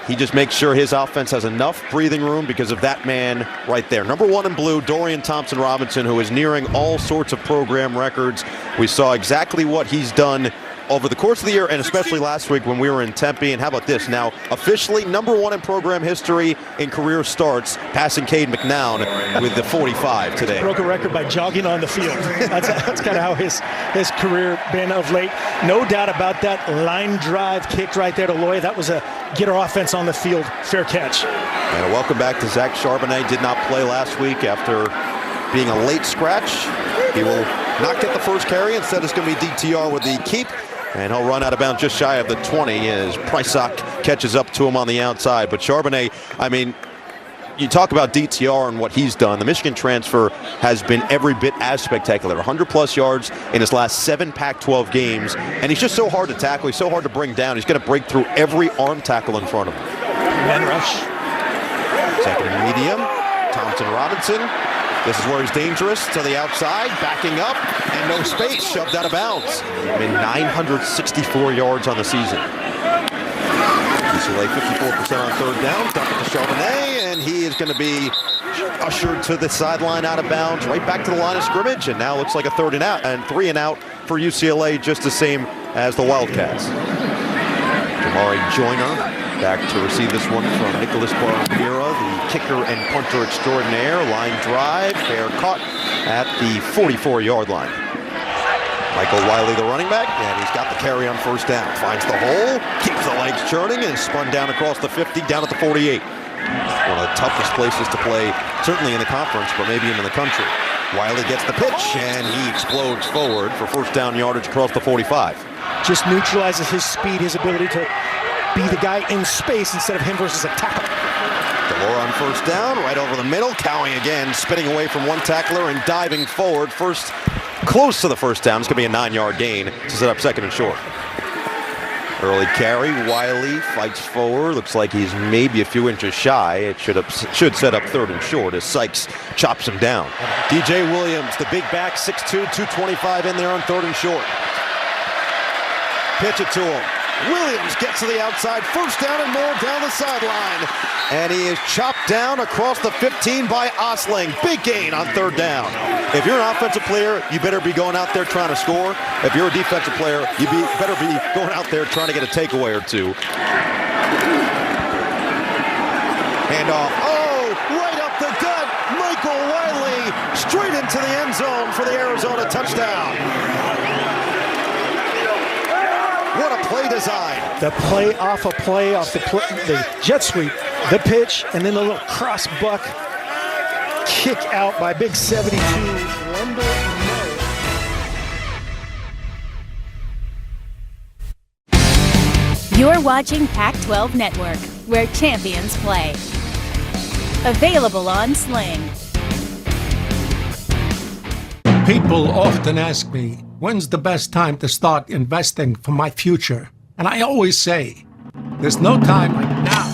he just makes sure his offense has enough breathing room because of that man right there. Number 1 in blue, Dorian Thompson-Robinson, who is nearing all sorts of program records. We saw exactly what he's done over the course of the year, and especially last week when we were in Tempe. And how about this? Now, officially number 1 in program history in career starts, passing Cade McNown with the 45 today. Broke a record by jogging on the field. That's kind of how his career been of late. No doubt about that. Line drive kick right there to Loya. That was a get our offense on the field. Fair catch. And a welcome back to Zach Charbonnet. Did not play last week after being a late scratch. He will not get the first carry. Instead, it's going to be DTR with the keep. And he'll run out of bounds just shy of the 20 as Prysock catches up to him on the outside. But Charbonnet, I mean, you talk about DTR and what he's done. The Michigan transfer has been every bit as spectacular. 100-plus yards in his last 7 Pac-12 games. And he's just so hard to tackle. He's so hard to bring down. He's going to break through every arm tackle in front of him. Man rush. 2nd and medium. Thompson-Robinson. This is where he's dangerous to the outside, backing up, and no space, shoved out of bounds. Been 964 yards on the season. UCLA 54% on 3rd down, dump it to Charbonnet, and he is going to be ushered to the sideline out of bounds, right back to the line of scrimmage, and now looks like a 3rd and out, and 3 and out for UCLA, just the same as the Wildcats. Jamari Joyner back to receive this one from Nicholas Barbiera, the kicker and punter extraordinaire. Line drive, fair caught at the 44-yard line. Michael Wiley, the running back, and he's got the carry on 1st down. Finds the hole, keeps the legs churning, and is spun down across the 50, down at the 48. One of the toughest places to play, certainly in the conference, but maybe even in the country. Wiley gets the pitch, and he explodes forward for 1st down yardage across the 45. Just neutralizes his speed, his ability to be the guy in space instead of him versus a tackle. Delora on 1st down, right over the middle. Cowing again, spinning away from one tackler and diving forward. First, close to the 1st down. It's going to be a 9-yard gain to set up 2nd and short. Early carry, Wiley fights forward. Looks like he's maybe a few inches shy. It should set up 3rd and short as Sykes chops him down. DJ Williams, the big back, 6'2", 225 in there on 3rd and short. Pitch it to him. Williams gets to the outside, 1st down and more down the sideline. And he is chopped down across the 15 by Osling. Big gain on 3rd down. If you're an offensive player, you better be going out there trying to score. If you're a defensive player, you better be going out there trying to get a takeaway or 2. Handoff. Oh, right up the gut. Michael Wiley straight into the end zone for the Arizona touchdown. What a play design. The play off the jet sweep, the pitch, and then the little cross buck kick out by big 72. You're watching Pac-12 Network, where champions play. Available on Sling. People often ask me, when's the best time to start investing for my future? And I always say, there's no time like now.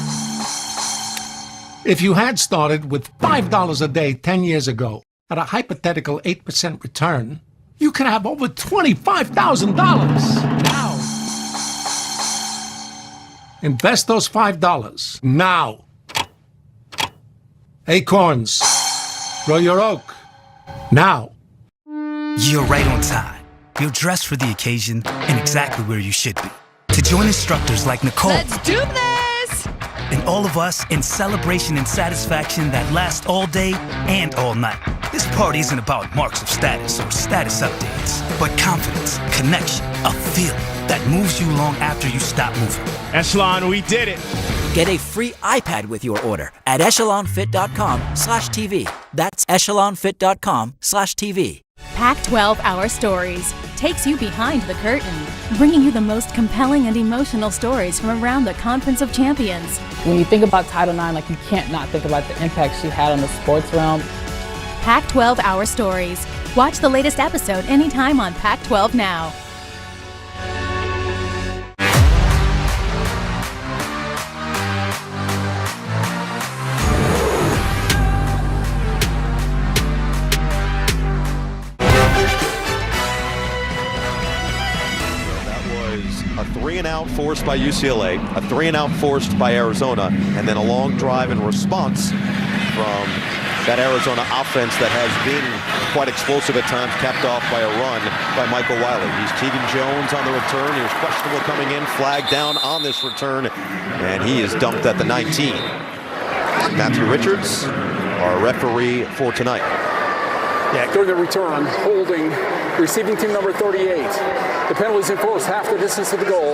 If you had started with $5 a day 10 years ago at a hypothetical 8% return, you could have over $25,000 now. Invest those $5 now. Acorns, grow your oak now. You're right on time. You're dressed for the occasion and exactly where you should be. To join instructors like Nicole. Let's do this! And all of us in celebration and satisfaction that last all day and all night. This party isn't about marks of status or status updates, but confidence, connection, a feeling that moves you long after you stop moving. Echelon, we did it. Get a free iPad with your order at echelonfit.com/TV. That's echelonfit.com/TV. Pac-12 Hour Stories takes you behind the curtain, bringing you the most compelling and emotional stories from around the Conference of Champions. When you think about Title IX, you can't not think about the impact she had on the sports realm. Pac-12 Hour Stories. Watch the latest episode anytime on Pac-12 Now. A 3-and-out forced by UCLA, a 3-and-out forced by Arizona, and then a long drive in response from that Arizona offense that has been quite explosive at times, capped off by a run by Michael Wiley. He's Tegan Jones on the return. He was questionable coming in, flagged down on this return, and he is dumped at the 19. Matthew Richards, our referee for tonight. Yeah, during the return, holding receiving team number 38. The penalty's enforced half the distance to the goal.